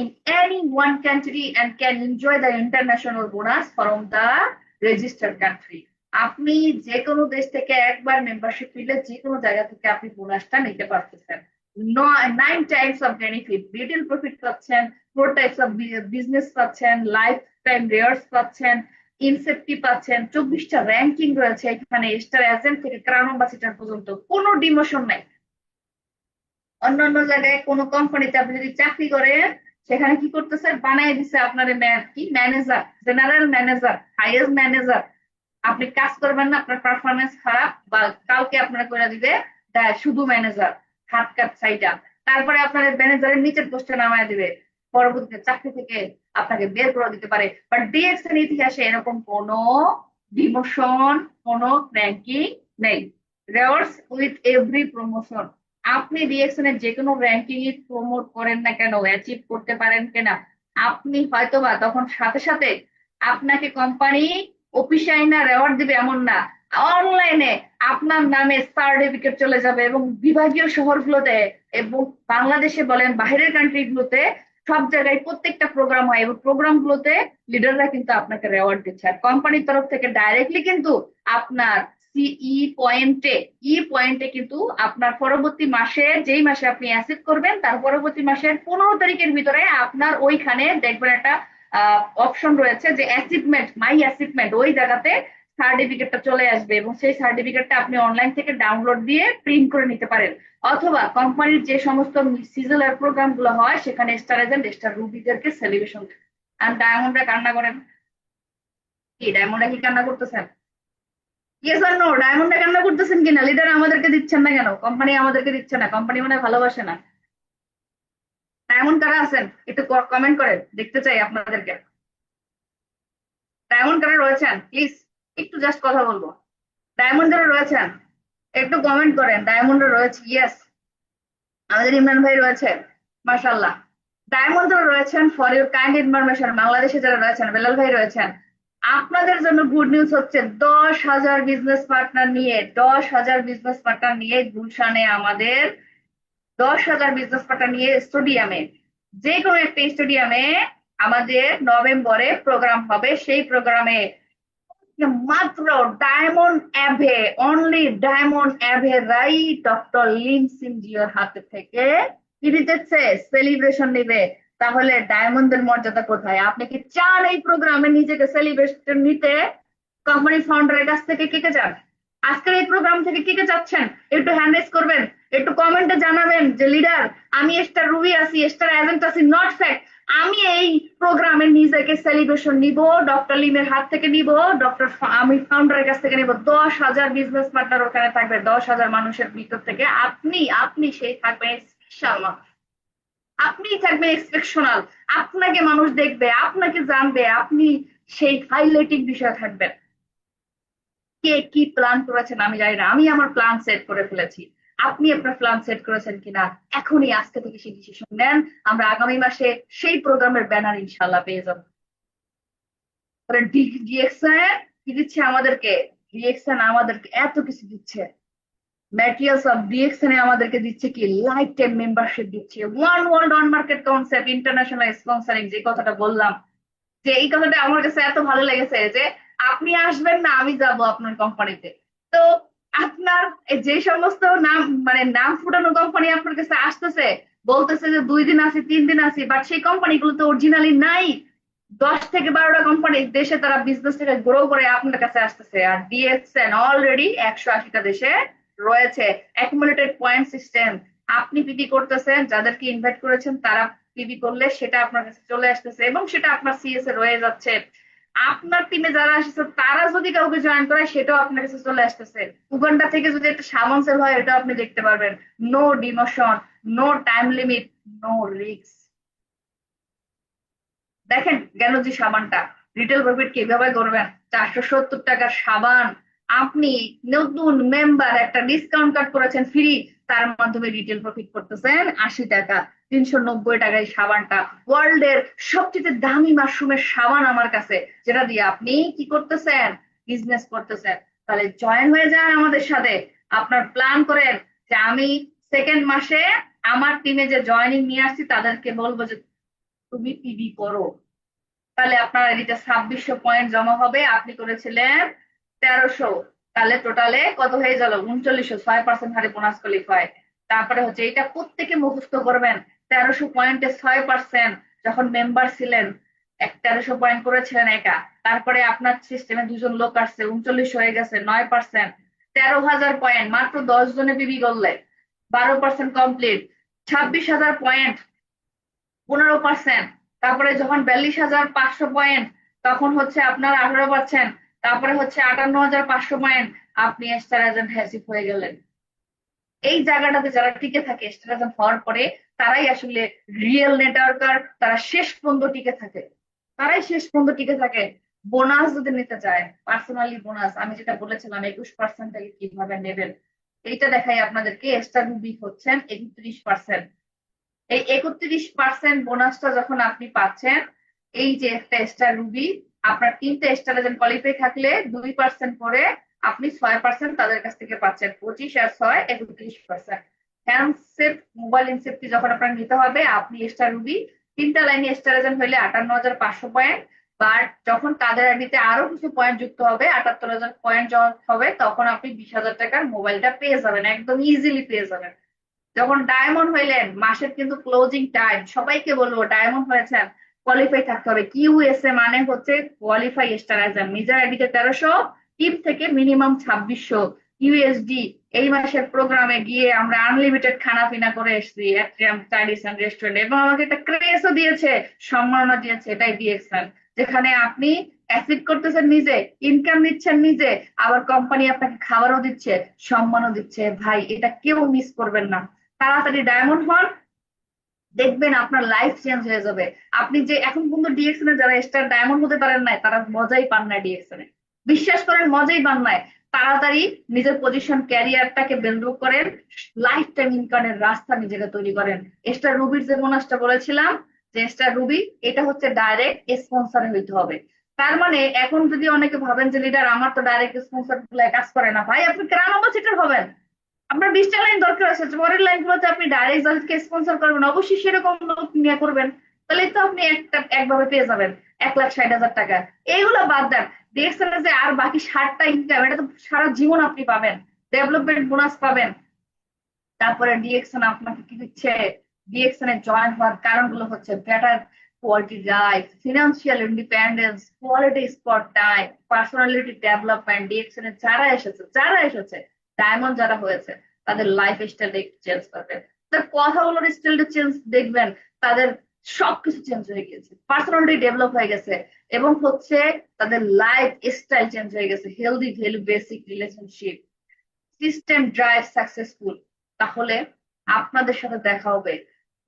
in any one country and can enjoy the international bonus from the registered country. আপনি যে কোনো দেশ থেকে একবার মেম্বারশিপ নিলে যে কোনো জায়গা থেকে আপনি বোনাসটা নিতে পারতেছেন। 9 Times of benefit, retail profit পাচ্ছেন, 4 টাইপস অফ বিজনেস পাচ্ছেন, লাইফ টাইম রেয়ার্স পাচ্ছেন, ইনসেপ্টি পাচ্ছেন, 24টা র্যাঙ্কিং রয়েছে এখানে, স্টার এজেন্ট থেকে ক্রাউন অ্যাম্বাসেডর পর্যন্ত, কোনো ডিমোশন নাই। অন্যান্য জায়গায় কোনো কোম্পানিতে আপনি যদি চাকরি করেন, সেখানে কি করতেছে, বানাই দিচ্ছে আপনার কি manager, general manager, highest manager. আপনি কাজ করবেন না, আপনার পারফরমেন্স খারাপ, বা কালকে আপনারা করে দিবে শুধু ম্যানেজার, হাত কাট সাইডা, তারপরে আপনার ম্যানেজারের নিচের পোস্টে নামায় দিবে, পরবর্তীতে চাকরি থেকে আপনাকে বের করে দিতে পারে। বাট ডিএক্সএন ইতিহাসে এরকম কোনো ডিমোশন, কোনো র্যাঙ্কিং নেই। Rewards with every promotion. আপনি ডিএক্সএন এর যে কোনো র্যাঙ্কিং এ প্রমোট করেন না কেন, অ্যাচিভ করতে পারেন কিনা, আপনি হয়তোবা তখন সাথে সাথে আপনাকে কোম্পানি অফিসিয়াল রেওয়ার্ড দিবে এমন না, অনলাইনে আপনার নামে সার্টিফিকেট চলে যাবে, এবং বিভাগীয় শহরগুলোতে এবং বাংলাদেশে বলেন বাইরের কান্ট্রি গুলোতে সব জায়গায় প্রত্যেকটা প্রোগ্রাম হয়, এবং প্রোগ্রাম গুলোতে লিডাররা কিন্তু আপনাকে রেওয়ার্ড দিচ্ছে। আর কোম্পানির তরফ থেকে ডাইরেক্টলি কিন্তু আপনার ই পয়েন্টে কিন্তু আপনার পরবর্তী মাসে, যেই মাসে আপনি অ্যাসিভ করবেন তার পরবর্তী মাসের 15 তারিখের ভিতরে আপনার ওইখানে দেখবেন একটা অপশন রয়েছে যে অ্যাচিভমেন্ট, মাই অ্যাচিভমেন্ট, ওই জায়গাতে সার্টিফিকেটটা চলে আসবে, এবং সেই সার্টিফিকেটটা আপনি অনলাইন থেকে ডাউনলোড দিয়ে প্রিন্ট করে নিতে পারেন। অথবা কোম্পানির যে সমস্ত সিজনাল প্রোগ্রাম গুলো হয় সেখানে স্টার এজেন্ট, স্টার রুবিদেরকে সেলিব্রেশন। আর ডায়মন্ডরা কান্না করেন কি? ডায়মন্ডরা কি কান্না করতেছেন? ইয়েস আর নো, ডায়মন্ডরা কান্না করতেছেন কিনা? লিডার আমাদেরকে দিচ্ছেন না কেন? কোম্পানি আমাদেরকে দিচ্ছে না, কোম্পানি মনে হয় ভালোবাসে না। ডায়মন্ড কারা আছেন একটু কমেন্ট করেন, দেখতে চাই আপনাদেরকে। ডায়মন্ড কারা রয়েছেন প্লিজ, একটু জাস্ট কথা বলবো। ডায়মন্ড যারা রয়েছেন একটু কমেন্ট করেন, ডায়মন্ডরা রয়েছে, ইয়েস। আমাদের ইমরান ভাই রয়েছে, মাশাআল্লাহ। ডায়মন্ড যারা রয়েছেন, ফর ইউর কাইন্ড ইনফরমেশন, বাংলাদেশে যারা রয়েছেন, বেলাল ভাই রয়েছেন, আপনাদের জন্য গুড নিউজ হচ্ছে 10,000 বিজনেস পার্টনার নিয়ে, 10,000 বিজনেস পার্টনার নিয়ে গুলশানে আমাদের 10,000 বিজনেস পার্টনার নিয়ে স্টেডিয়ামে, যে কোনো একটা স্টেডিয়ামে আমাদের নভেম্বরে প্রোগ্রাম হবে। সেই প্রোগ্রামে মাত্র ডায়মন্ড অ্যাভে, অনলি ডায়মন্ড অ্যাভে রাই ডক্টর লিন সিনজিওর হাতে থেকে কি দিতেছে, সেলিব্রেশন নিবে। তাহলে ডায়মন্ডের মর্যাদা কোথায়? আপনি কি চান এই প্রোগ্রামে নিজেকে সেলিব্রেশন নিতে? কোম্পানি ফাউন্ডারের কাছ থেকে কে কে চান? আজকের এই প্রোগ্রাম থেকে কে কে চাচ্ছেন? একটু হ্যান্ড রেজ করবেন, একটু কমেন্টে জানাবেন যে লিডার আমি স্টার রুবি আছি, স্টার এজেন্ট আছি, নট ফ্যাক্ট, আমি এই প্রোগ্রামে নিজেকে সেলিব্রেশন নিব, ডক্টর লিমের হাত থেকে নিব, আমি ফাউন্ডারের কাছ থেকে নিব। 10,000 বিজনেস পার্টনার ওখানে থাকবে, 10,000 মানুষের ভিতর থেকে আপনি সেই থাকবেন স্পেশাল মানুষ, আপনি থাকবেন এক্সেপশনাল। আপনাকে মানুষ দেখবে, আপনাকে জানবে, আপনি সেই হাইলাইটিং বিষয় থাকবেন। কে কি প্ল্যান করেছেন আমি জানি না, আমি আমার প্ল্যান সেট করে ফেলেছি। আপনি আপনার প্ল্যান সেট করেছেন কিনা এখনই আজকে থেকে সেই ডিসিশন নেন। আমরা আগামী মাসে সেই প্রোগ্রামের ব্যানার ইনশাল্লাহ পেয়ে যাবো। ডিএক্সএন কি দিচ্ছে আমাদেরকে? ডিএক্সএন আমাদেরকে এত কিছু দিচ্ছে। ম্যাটেরিয়ালস অফ ডিএক্সএন আমাদেরকে দিচ্ছে কি, লাইফ টাইম মেম্বারশিপ দিচ্ছে, one world on market concept, international sponsoring, যে কথাটা বললাম, যে এই কথাটা আমার কাছে এত ভালো লেগেছে যে আপনি আসবেন না, আমি যাব আপনার কোম্পানিতে। তো আপনার যে সমস্ত নাম মানে নাম ফুটানো কোম্পানি আপনার কাছে আসতেছে, বলতেছে যে 2 দিন আছি 3 দিন আছি, বাট সেই কোম্পানিগুলো তো অরিজিনালি নাই। 10 থেকে 12টা কোম্পানি দেশে তারা বিজনেস থেকে গ্রো করে আপনার কাছে আসতেছে, আর ডিএসএন অলরেডি 180টা দেশে রয়েছে। অ্যাকুমুলেটেড পয়েন্ট সিস্টেম, আপনি পিপি করতেছেন, যাদেরকে ইনভাইট করেছেন তারা পিপি করলে সেটা আপনার কাছে চলে আসতেছে এবং সেটা আপনার সিএস এ রয়ে যাচ্ছে। আপনার টিমে যারা আসছে তারা যদি কাউকে জয়েন করে সেটাও আপনার কাছে চলে আসতেছে। উগান্ডা থেকে যদি একটা সাবান সেল হয় এটাও আপনি দেখতে পারবেন। No demotion, no time limit, no risk. দেখেন জ্ঞানজি সাবানটা রিটেল প্রফিট কিভাবে করবেন। 470 টাকার সাবান, আপনি নতুন মেম্বার একটা ডিসকাউন্ট কার্ড করেছেন ফ্রি, তার মাধ্যমে রিটেল প্রফিট করতেছেন 80 টাকা। 390 টাকায় সাবানটা, ওয়ার্ল্ড এর সবচেয়ে দামি মাশরুমের সাবান আমার কাছে, যেটা দিয়ে আপনি কি করতেছেন, বিজনেস করতেছেন। তাহলে জয়েন হয়ে যান আমাদের সাথে। আপনার প্ল্যান করেন যে আমি সেকেন্ড মাসে আমার টিমে যে জয়েনিং নিয়ে আসছি তাদেরকে বলবো যে তুমি পিবি করো। তাহলে আপনার এদিকে 2600 পয়েন্ট জমা হবে, আপনি করেছিলেন 1300। তাহলে টোটালে কত হয়ে গেল, 3900, 6% হারে বোনাস কোয়ালিফাই। তারপরে হচ্ছে এটা প্রত্যেকে মুখস্থ করবেন। 1300 পয়েন্টে 6%, যখন মেম্বার ছিলেন 1300 পয়েন্ট করেছিলেন একা, তারপরে আপনার সিস্টেমে 2 জন লোক আসছে, 39 হয়ে গেছে, 9%। 13,000 পয়েন্ট মাত্র 10 জনে বিবি করলে 12% কমপ্লিট। 26,000 পয়েন্ট 15%। তারপরে যখন 42,500 পয়েন্ট, তখন হচ্ছে আপনার 18%। তারপরে হচ্ছে 58,500 পয়েন্ট, আপনি স্টার এজেন্ট হ্যাসিভ হয়ে গেলেন। এই জায়গাটাতে যারা টিকে থাকে স্টার এজেন্ট হওয়ার পরে, তারাই আসলে রিয়েল নেটওয়ার্কার, তারা শেষ পর্যন্ত টিকে থাকে। তারাই শেষ পর্যন্ত টিকে থাকে। বোনাস যদি নিতে চায়, পার্সোনালি বোনাস আমি যেটা বলেছিলাম 21% থেকে কিভাবে নেবেন, এইটা দেখাই আপনাদেরকে। স্টার রুবি হচ্ছেন 31%। এই 31% বোনাসটা যখন আপনি পাচ্ছেন, এই যে একটা স্টার রুবি, আপনার 3টে স্টার এজেন্ট কোয়ালিফাই থাকলে 2% করে আপনি 6% তাদের কাছ থেকে পাচ্ছেন। 25 আর 6 31%। হ্যান্ডসেট মোবাইল ইনসেপ্টি যখন আপনার নিতে হবে, আপনি স্টার রুবি 3টা লাইনে স্টার এজেন্ট হইলে 58,500 পয়েন্ট। বাট যখন তাদের আইডিতে আরো কিছু পয়েন্ট যুক্ত হবে, 78,000 পয়েন্ট হবে, তখন আপনি 20,000 টাকার মোবাইলটা পেয়ে যাবেন, একদম ইজিলি পেয়ে যাবেন। যখন ডায়মন্ড হইলেন, মাসের কিন্তু ক্লোজিং টাইম, সবাইকে বলবো ডায়মন্ড হয়েছেন কোয়ালিফাই থাকতে হবে। কিউএসএ মানে হচ্ছে কোয়ালিফাই স্টার এক্সাম। নিজের আইডিতে 1300, টিম থেকে মিনিমাম 2600 ইউএসডি। এই মাসের প্রোগ্রামে গিয়ে আমরা আনলিমিটেড খানা পিনা করে এসেছি অ্যাট্রিয়াম চাইনিজ রেস্টুরেন্ট, এবং আমাকে একটা ক্রেসও দিয়েছে, সম্মাননা দিয়েছে, এটাই ডিএক্সএন। যেখানে আপনি অ্যাসিড করতেছেন নিজে, ইনকাম নিচ্ছেন নিজে, আবার কোম্পানি আপনাকে খাবারও দিচ্ছে, সম্মানও দিচ্ছে। ভাই এটা কেউ মিস করবেন না। তাড়াতাড়ি ডায়মন্ড হন, দেখবেন আপনার লাইফ চেঞ্জ হয়ে যাবে। আপনি যে এখন পর্যন্ত ডিএক্সএন এ যারা স্টার ডায়মন্ড হতে পারেন নাই, তারা মজাই পান না ডিএক্সএন এ। বিশ্বাস করেন মজাই পান নাই। তাড়াতাড়ি নিজের পজিশন ক্যারিয়ারটাকে বিল্ড করেন, লাইফ টাইম ইনকামের রাস্তা নিজেকে তৈরি করেন। স্টার রুবির যে বোনাসটা বলেছিলাম, যে স্টার রুবি, এটা হচ্ছে ডাইরেক্ট স্পন্সর হইতে হবে। তার মানে এখন যদি অনেকে ভাবেন যে লিডার আমার তো ডাইরেক্ট স্পন্সর কাজ করে না, ভাই আপনি কেন অ্যাম্বাসেডর হবেন? আপনার 20টা লাইন দরকার আছে, পরের লাইনগুলোতে আপনি ডাইরেক্ট যাদেরকে স্পন্সর করবেন অবশ্যই সেরকম লোক নিয়ে করবেন। তাহলে তো আপনি একভাবে পেয়ে যাবেন 1,60,000 টাকা। এইগুলো বাদ দেন, ডিএক্সএল যে আর বাকি 60টা ইনকাম, এটা তো সারা জীবন আপনি পাবেন। ডেভেলপমেন্ট বোনাস পাবেন। তারপরে ডিএক্সএন আপনাকে কি দিচ্ছে, ডিএক্সএন এ জয়েন হওয়ার কারণগুলো হচ্ছে better quality life, financial independence, quality spot time, personality development. DXN এ যারা এসেছে ডায়মন্ড যারা হয়েছে, তাদের লাইফ স্টাইল একটু চেঞ্জ করবে, তাদের কথাগুলোর স্টাইলটা চেঞ্জ দেখবেন, তাদের সবকিছু চেঞ্জ হয়ে গেছে, পার্সোনালিটি ডেভেলপ হয়ে গেছে, এবং হচ্ছে তাদের লাইফ স্টাইল চেঞ্জ হয়ে গেছে, healthy value basic relationship, system drive successful. তাহলে আপনাদের সাথে দেখা হবে,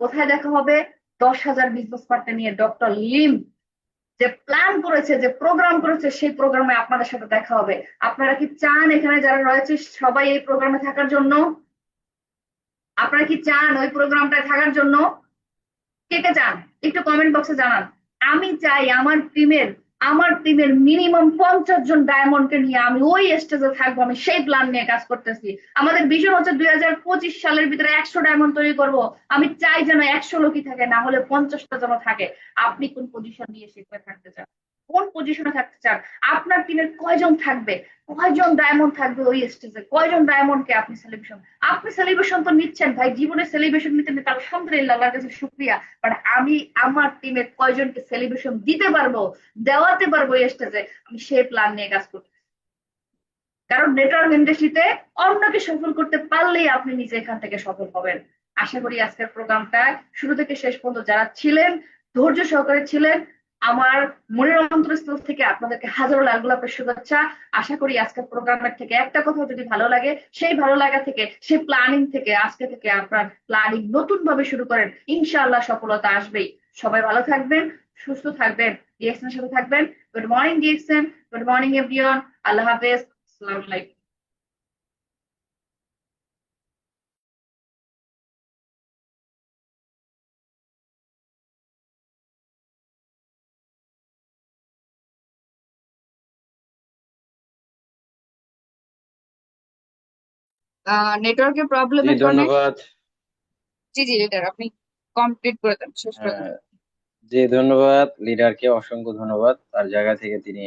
কোথায় দেখা হবে? 10,000 বিজনেস পার্টনার নিয়ে ডক্টর লিম যে প্ল্যান করেছে, যে প্রোগ্রাম করেছে, সেই প্রোগ্রামে আপনাদের সাথে দেখা হবে। আপনারা কি চান এখানে যারা রয়েছে সবাই এই প্রোগ্রামে থাকার জন্য? আপনারা কি চান ওই প্রোগ্রামটায় থাকার জন্য? কে কে চান একটু কমেন্ট বক্সে জানান। আমি চাই আমার টিমের আমার টিমের মিনিমাম 50 জন ডায়মন্ডকে নিয়ে আমি ওই স্টেজে থাকবো, আমি সেই প্ল্যান নিয়ে কাজ করতেছি। আমাদের ভিশন হচ্ছে 2025 সালের ভিতরে 100 ডায়মন্ড তৈরি করব। আমি চাই যেন 100 লোকই থাকে, না হলে 50টা যেন থাকে। আপনি কোন পজিশন নিয়ে সেখানে থাকতে চান, কোন পজিশনে থাকতে চান? আপনার টিমের কয়জন থাকবে, কয়জন ডায়মন্ড থাকবে ওই স্টেজে, কয়জন ডায়মন্ডকে আপনি সেলিব্রেশন, আপনি সেলিব্রেশন তো নিচ্ছেন ভাই, জীবনে সেলিব্রেশন নিতে নিতে আলহামদুলিল্লাহ, আল্লাহর কাছে শুকরিয়া। বাট আমি আমার টিমের কয়জনকে সেলিব্রেশন দিতে পারবো, দেওয়াতে পারবো এই স্টেজে, আমি সেই প্ল্যান নিয়ে কাজ করতে। কারণ নেটওয়ার্ক ইন্ডাস্ট্রিতে অন্যকে সফল করতে পারলেই আপনি নিজে এখান থেকে সফল হবেন। আশা করি আজকের প্রোগ্রামটা শুরু থেকে শেষ পর্যন্ত যারা ছিলেন, ধৈর্য সহকারে ছিলেন, আমার মনের অন্তরস্থল থেকে আপনাদেরকে হাজারো লাল গোলাপের শুভেচ্ছা। আশা করি আজকের প্রোগ্রামের থেকে একটা কথা যদি ভালো লাগে, সেই ভালো লাগা থেকে, সেই প্ল্যানিং থেকে, আজকে থেকে আপনার প্ল্যানিং নতুন ভাবে শুরু করেন, ইনশাআল্লাহ সফলতা আসবেই। সবাই ভালো থাকবেন, সুস্থ থাকবেন, ডিএক্সএন এর সাথে থাকবেন। Good morning DXN, good morning everyone, আল্লাহ হাফেজ, আসসালামু আলাইকুম। নেটওয়ার্কের জি প্রবলেমের কারণে। ধন্যবাদ। জি জি লিডার, আপনি কমপ্লিট করে দেন, শেষ করে দেন। হ্যাঁ, জি ধন্যবাদ লিডারকে, অসংখ্য ধন্যবাদ। তার জায়গা থেকে তিনি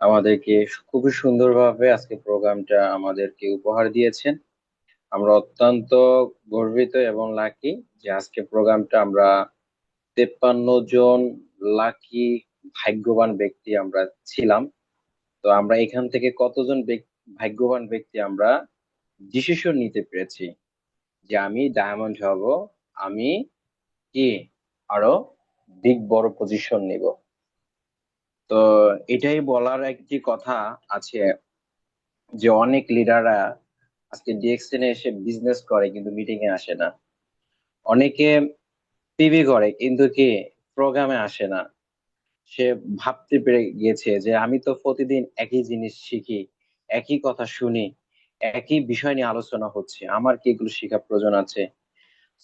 আমাদেরকে খুবই সুন্দরভাবে আজকে প্রোগ্রামটা আমাদেরকে উপহার দিয়েছেন। আমরা অত্যন্ত গর্বিত এবং লাকি যে আজকে প্রোগ্রামটা আমরা 53 জন লাকি ভাগ্যবান ব্যক্তি আমরা ছিলাম। তো আমরা এখান থেকে কতজন ভাগ্যবান ব্যক্তি আমরা ডিসিশন নিতে পেরেছি যে আমি ডায়মন্ড হব, আমি কি আরো বিগ বড় পজিশন নিব। তো এটাই বলার একটি কথা আছে যে অনেক লিডাররা আজকে ডিএক্সএন এ এসে বিজনেস করে কিন্তু মিটিং এ আসে না। অনেকে পিভি করে কিন্তু কি প্রোগ্রামে আসে না। সে ভাবতে পেরে গিয়েছে যে আমি তো প্রতিদিন একই জিনিস শিখি, একই কথা শুনি, একই বিষয় নিয়ে আলোচনা হচ্ছে, আমার কি এগুলো শেখার প্রয়োজন আছে?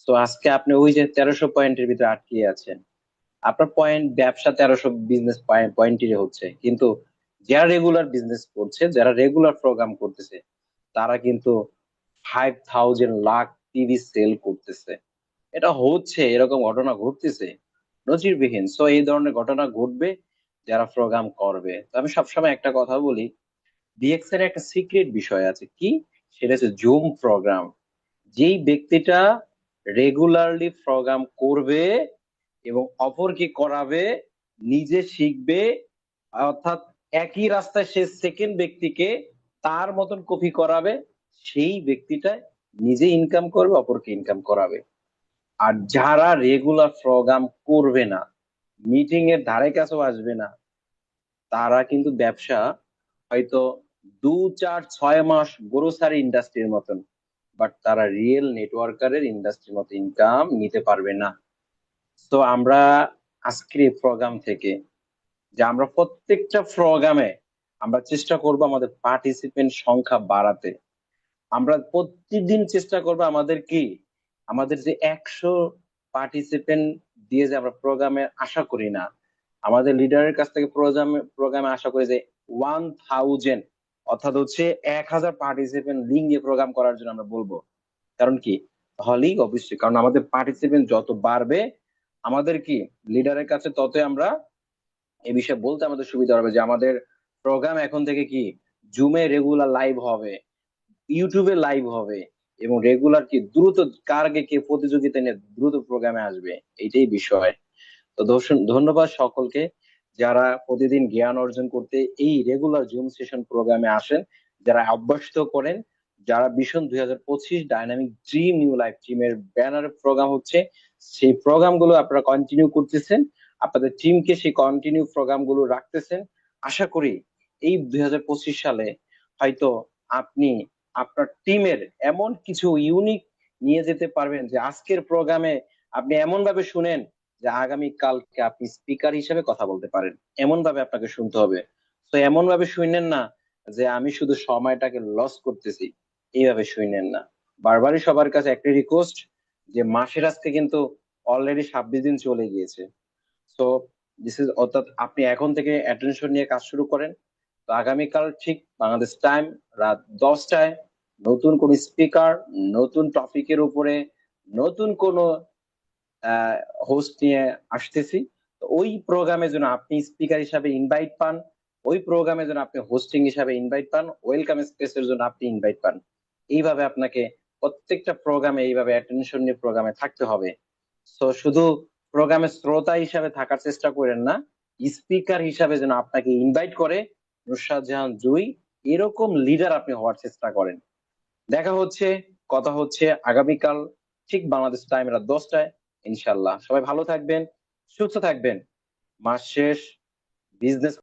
তো আজকে আপনি ওই যে 1300 পয়েন্টের ভিতরে আটকে আছেন। আপনার পয়েন্ট ব্যবসা 1300 বিজনেস পয়েন্টেরই হচ্ছে, কিন্তু যারা রেগুলার বিজনেস করছে, যারা রেগুলার প্রোগ্রাম করতেছে, তারা কিন্তু 5000 লাখ টিভি সেল করতেছে। এটা হচ্ছে, এরকম ঘটনা ঘটতেছে নজিরবিহীন। সো এই ধরনের ঘটনা ঘটবে যারা প্রোগ্রাম করবে। তো আমি সবসময় একটা কথা বলি, ডিএক্স এর একটা সিক্রেট বিষয় আছে, কি সেটা হচ্ছে জুম প্রোগ্রাম। যেই ব্যক্তিটা রেগুলারলি প্রোগ্রাম করবে এবং অপরকে করাবে, নিজে শিখবে, অর্থাৎ একই রাস্তায় সে সেকেন্ড ব্যক্তিকে তার মতন কপি করাবে, সেই ব্যক্তিটা নিজে ইনকাম করবে, অপরকে ইনকাম করাবে। আর যারা রেগুলার প্রোগ্রাম করবে না, মিটিং এর ধারে কাছেও আসবে না, তারা কিন্তু ব্যবসা হয়তো 2 4 6 মাস গ্রোসারি ইন্ডাস্ট্রির মতন, বাট তারা রিয়েল নেটওয়ার্কারের ইন্ডাস্ট্রির মতো ইনকাম নিতে পারবে না। তো আমরা আজকের এই প্রোগ্রাম থেকে যে আমরা প্রত্যেকটা প্রোগ্রামে আমরা চেষ্টা করব আমাদের পার্টিসিপেন্ট সংখ্যা বাড়াতে। আমরা প্রতিদিন চেষ্টা করব আমাদের কি, আমাদের যে 100 পার্টিসিপেন্ট দিয়ে যে আমরা প্রোগ্রামে আশা করি না, আমাদের লিডারের কাছ থেকে প্রোগ্রামে আশা করি যে 1000, অর্থাৎ হচ্ছে 1000 পার্টিসিপেন্ট লিঙ্ক দিয়ে প্রোগ্রাম করার জন্য আমরা বলবো। কারণ কি, হলেই অবশ্যই, কারণ আমাদের পার্টিসিপেন্ট যত বাড়বে, আমাদের কি লিডারের কাছে ততই আমরা এ বিষয়ে বলতে আমাদের সুবিধা হবে যে আমাদের প্রোগ্রাম এখন থেকে কি জুমে রেগুলার লাইভ হবে, ইউটিউবে লাইভ হবে, এবং রেগুলার কি দ্রুত কার আগে কে প্রতিযোগিতা নিয়ে দ্রুত প্রোগ্রামে আসবে, এইটাই বিষয়। তো ধন্যবাদ সকলকে যারা প্রতিদিন জ্ঞান অর্জন করতে এই রেগুলার জুম সেশন প্রোগ্রামে আসেন, যারা অভ্যস্ত করেন, যারা ভীষণ 2025 ডাইনামিক ড্রিম নিউ লাইফ টিমের ব্যানার প্রোগ্রাম হচ্ছে, সেই প্রোগ্রাম গুলো আপনারা কন্টিনিউ করতেছেন, আপনাদের টিমকে সেই কন্টিনিউ প্রোগ্রাম গুলো রাখতেছেন। আশা করি এই 2025 সালে হয়তো আপনি আপনার টিমের এমন কিছু ইউনিক নিয়ে যেতে পারবেন যে আজকের প্রোগ্রামে আপনি এমন ভাবে শুনেন যে আগামী কালকে আপনি স্পিকার হিসেবে কথা বলতে পারেন। এমন ভাবে আপনাকে শুনতে হবে। তো এমন ভাবে শুনেন না যে আমি শুধু সময়টাকে লস করতেছি, এইভাবে শুনেন না। বারবারই সবার কাছে একটা রিকোয়েস্ট যে মাসের আজকে কিন্তু অলরেডি 26 দিন চলে গিয়েছে। তো অর্থাৎ আপনি এখন থেকে অ্যাটেনশন নিয়ে কাজ শুরু করেন। তো আগামীকাল ঠিক বাংলাদেশ টাইম রাত 10টায় নতুন কোন স্পিকার, নতুন টপিকের উপরে, নতুন কোন হোস্ট নিয়ে আসতেছি। তো ওই প্রোগ্রামে যেন আপনি স্পিকার হিসাবে ইনভাইট পান, ওই প্রোগ্রামে যেন আপনি হোস্টিং হিসাবে ইনভাইট পান, ওয়েলকাম স্পেসের জন্য আপনি ইনভাইট পান। এইভাবে আপনাকে প্রত্যেকটা প্রোগ্রামে এইভাবে অ্যাটেনশন নিয়ে প্রোগ্রামে থাকতে হবে। তো শুধু প্রোগ্রামের শ্রোতা হিসাবে থাকার চেষ্টা করেন না, স্পিকার হিসাবে যেন আপনাকে ইনভাইট করে নুসরাত জাহান জুই, এরকম লিডার আপনি হওয়ার চেষ্টা করেন। দেখা হচ্ছে, কথা হচ্ছে আগামীকাল ঠিক বাংলাদেশ টাইম রাত 10টায়। ইনশাল্লাহ সবাই ভালো থাকবেন, সুস্থ থাকবেন। মাস শেষ, বিজনেস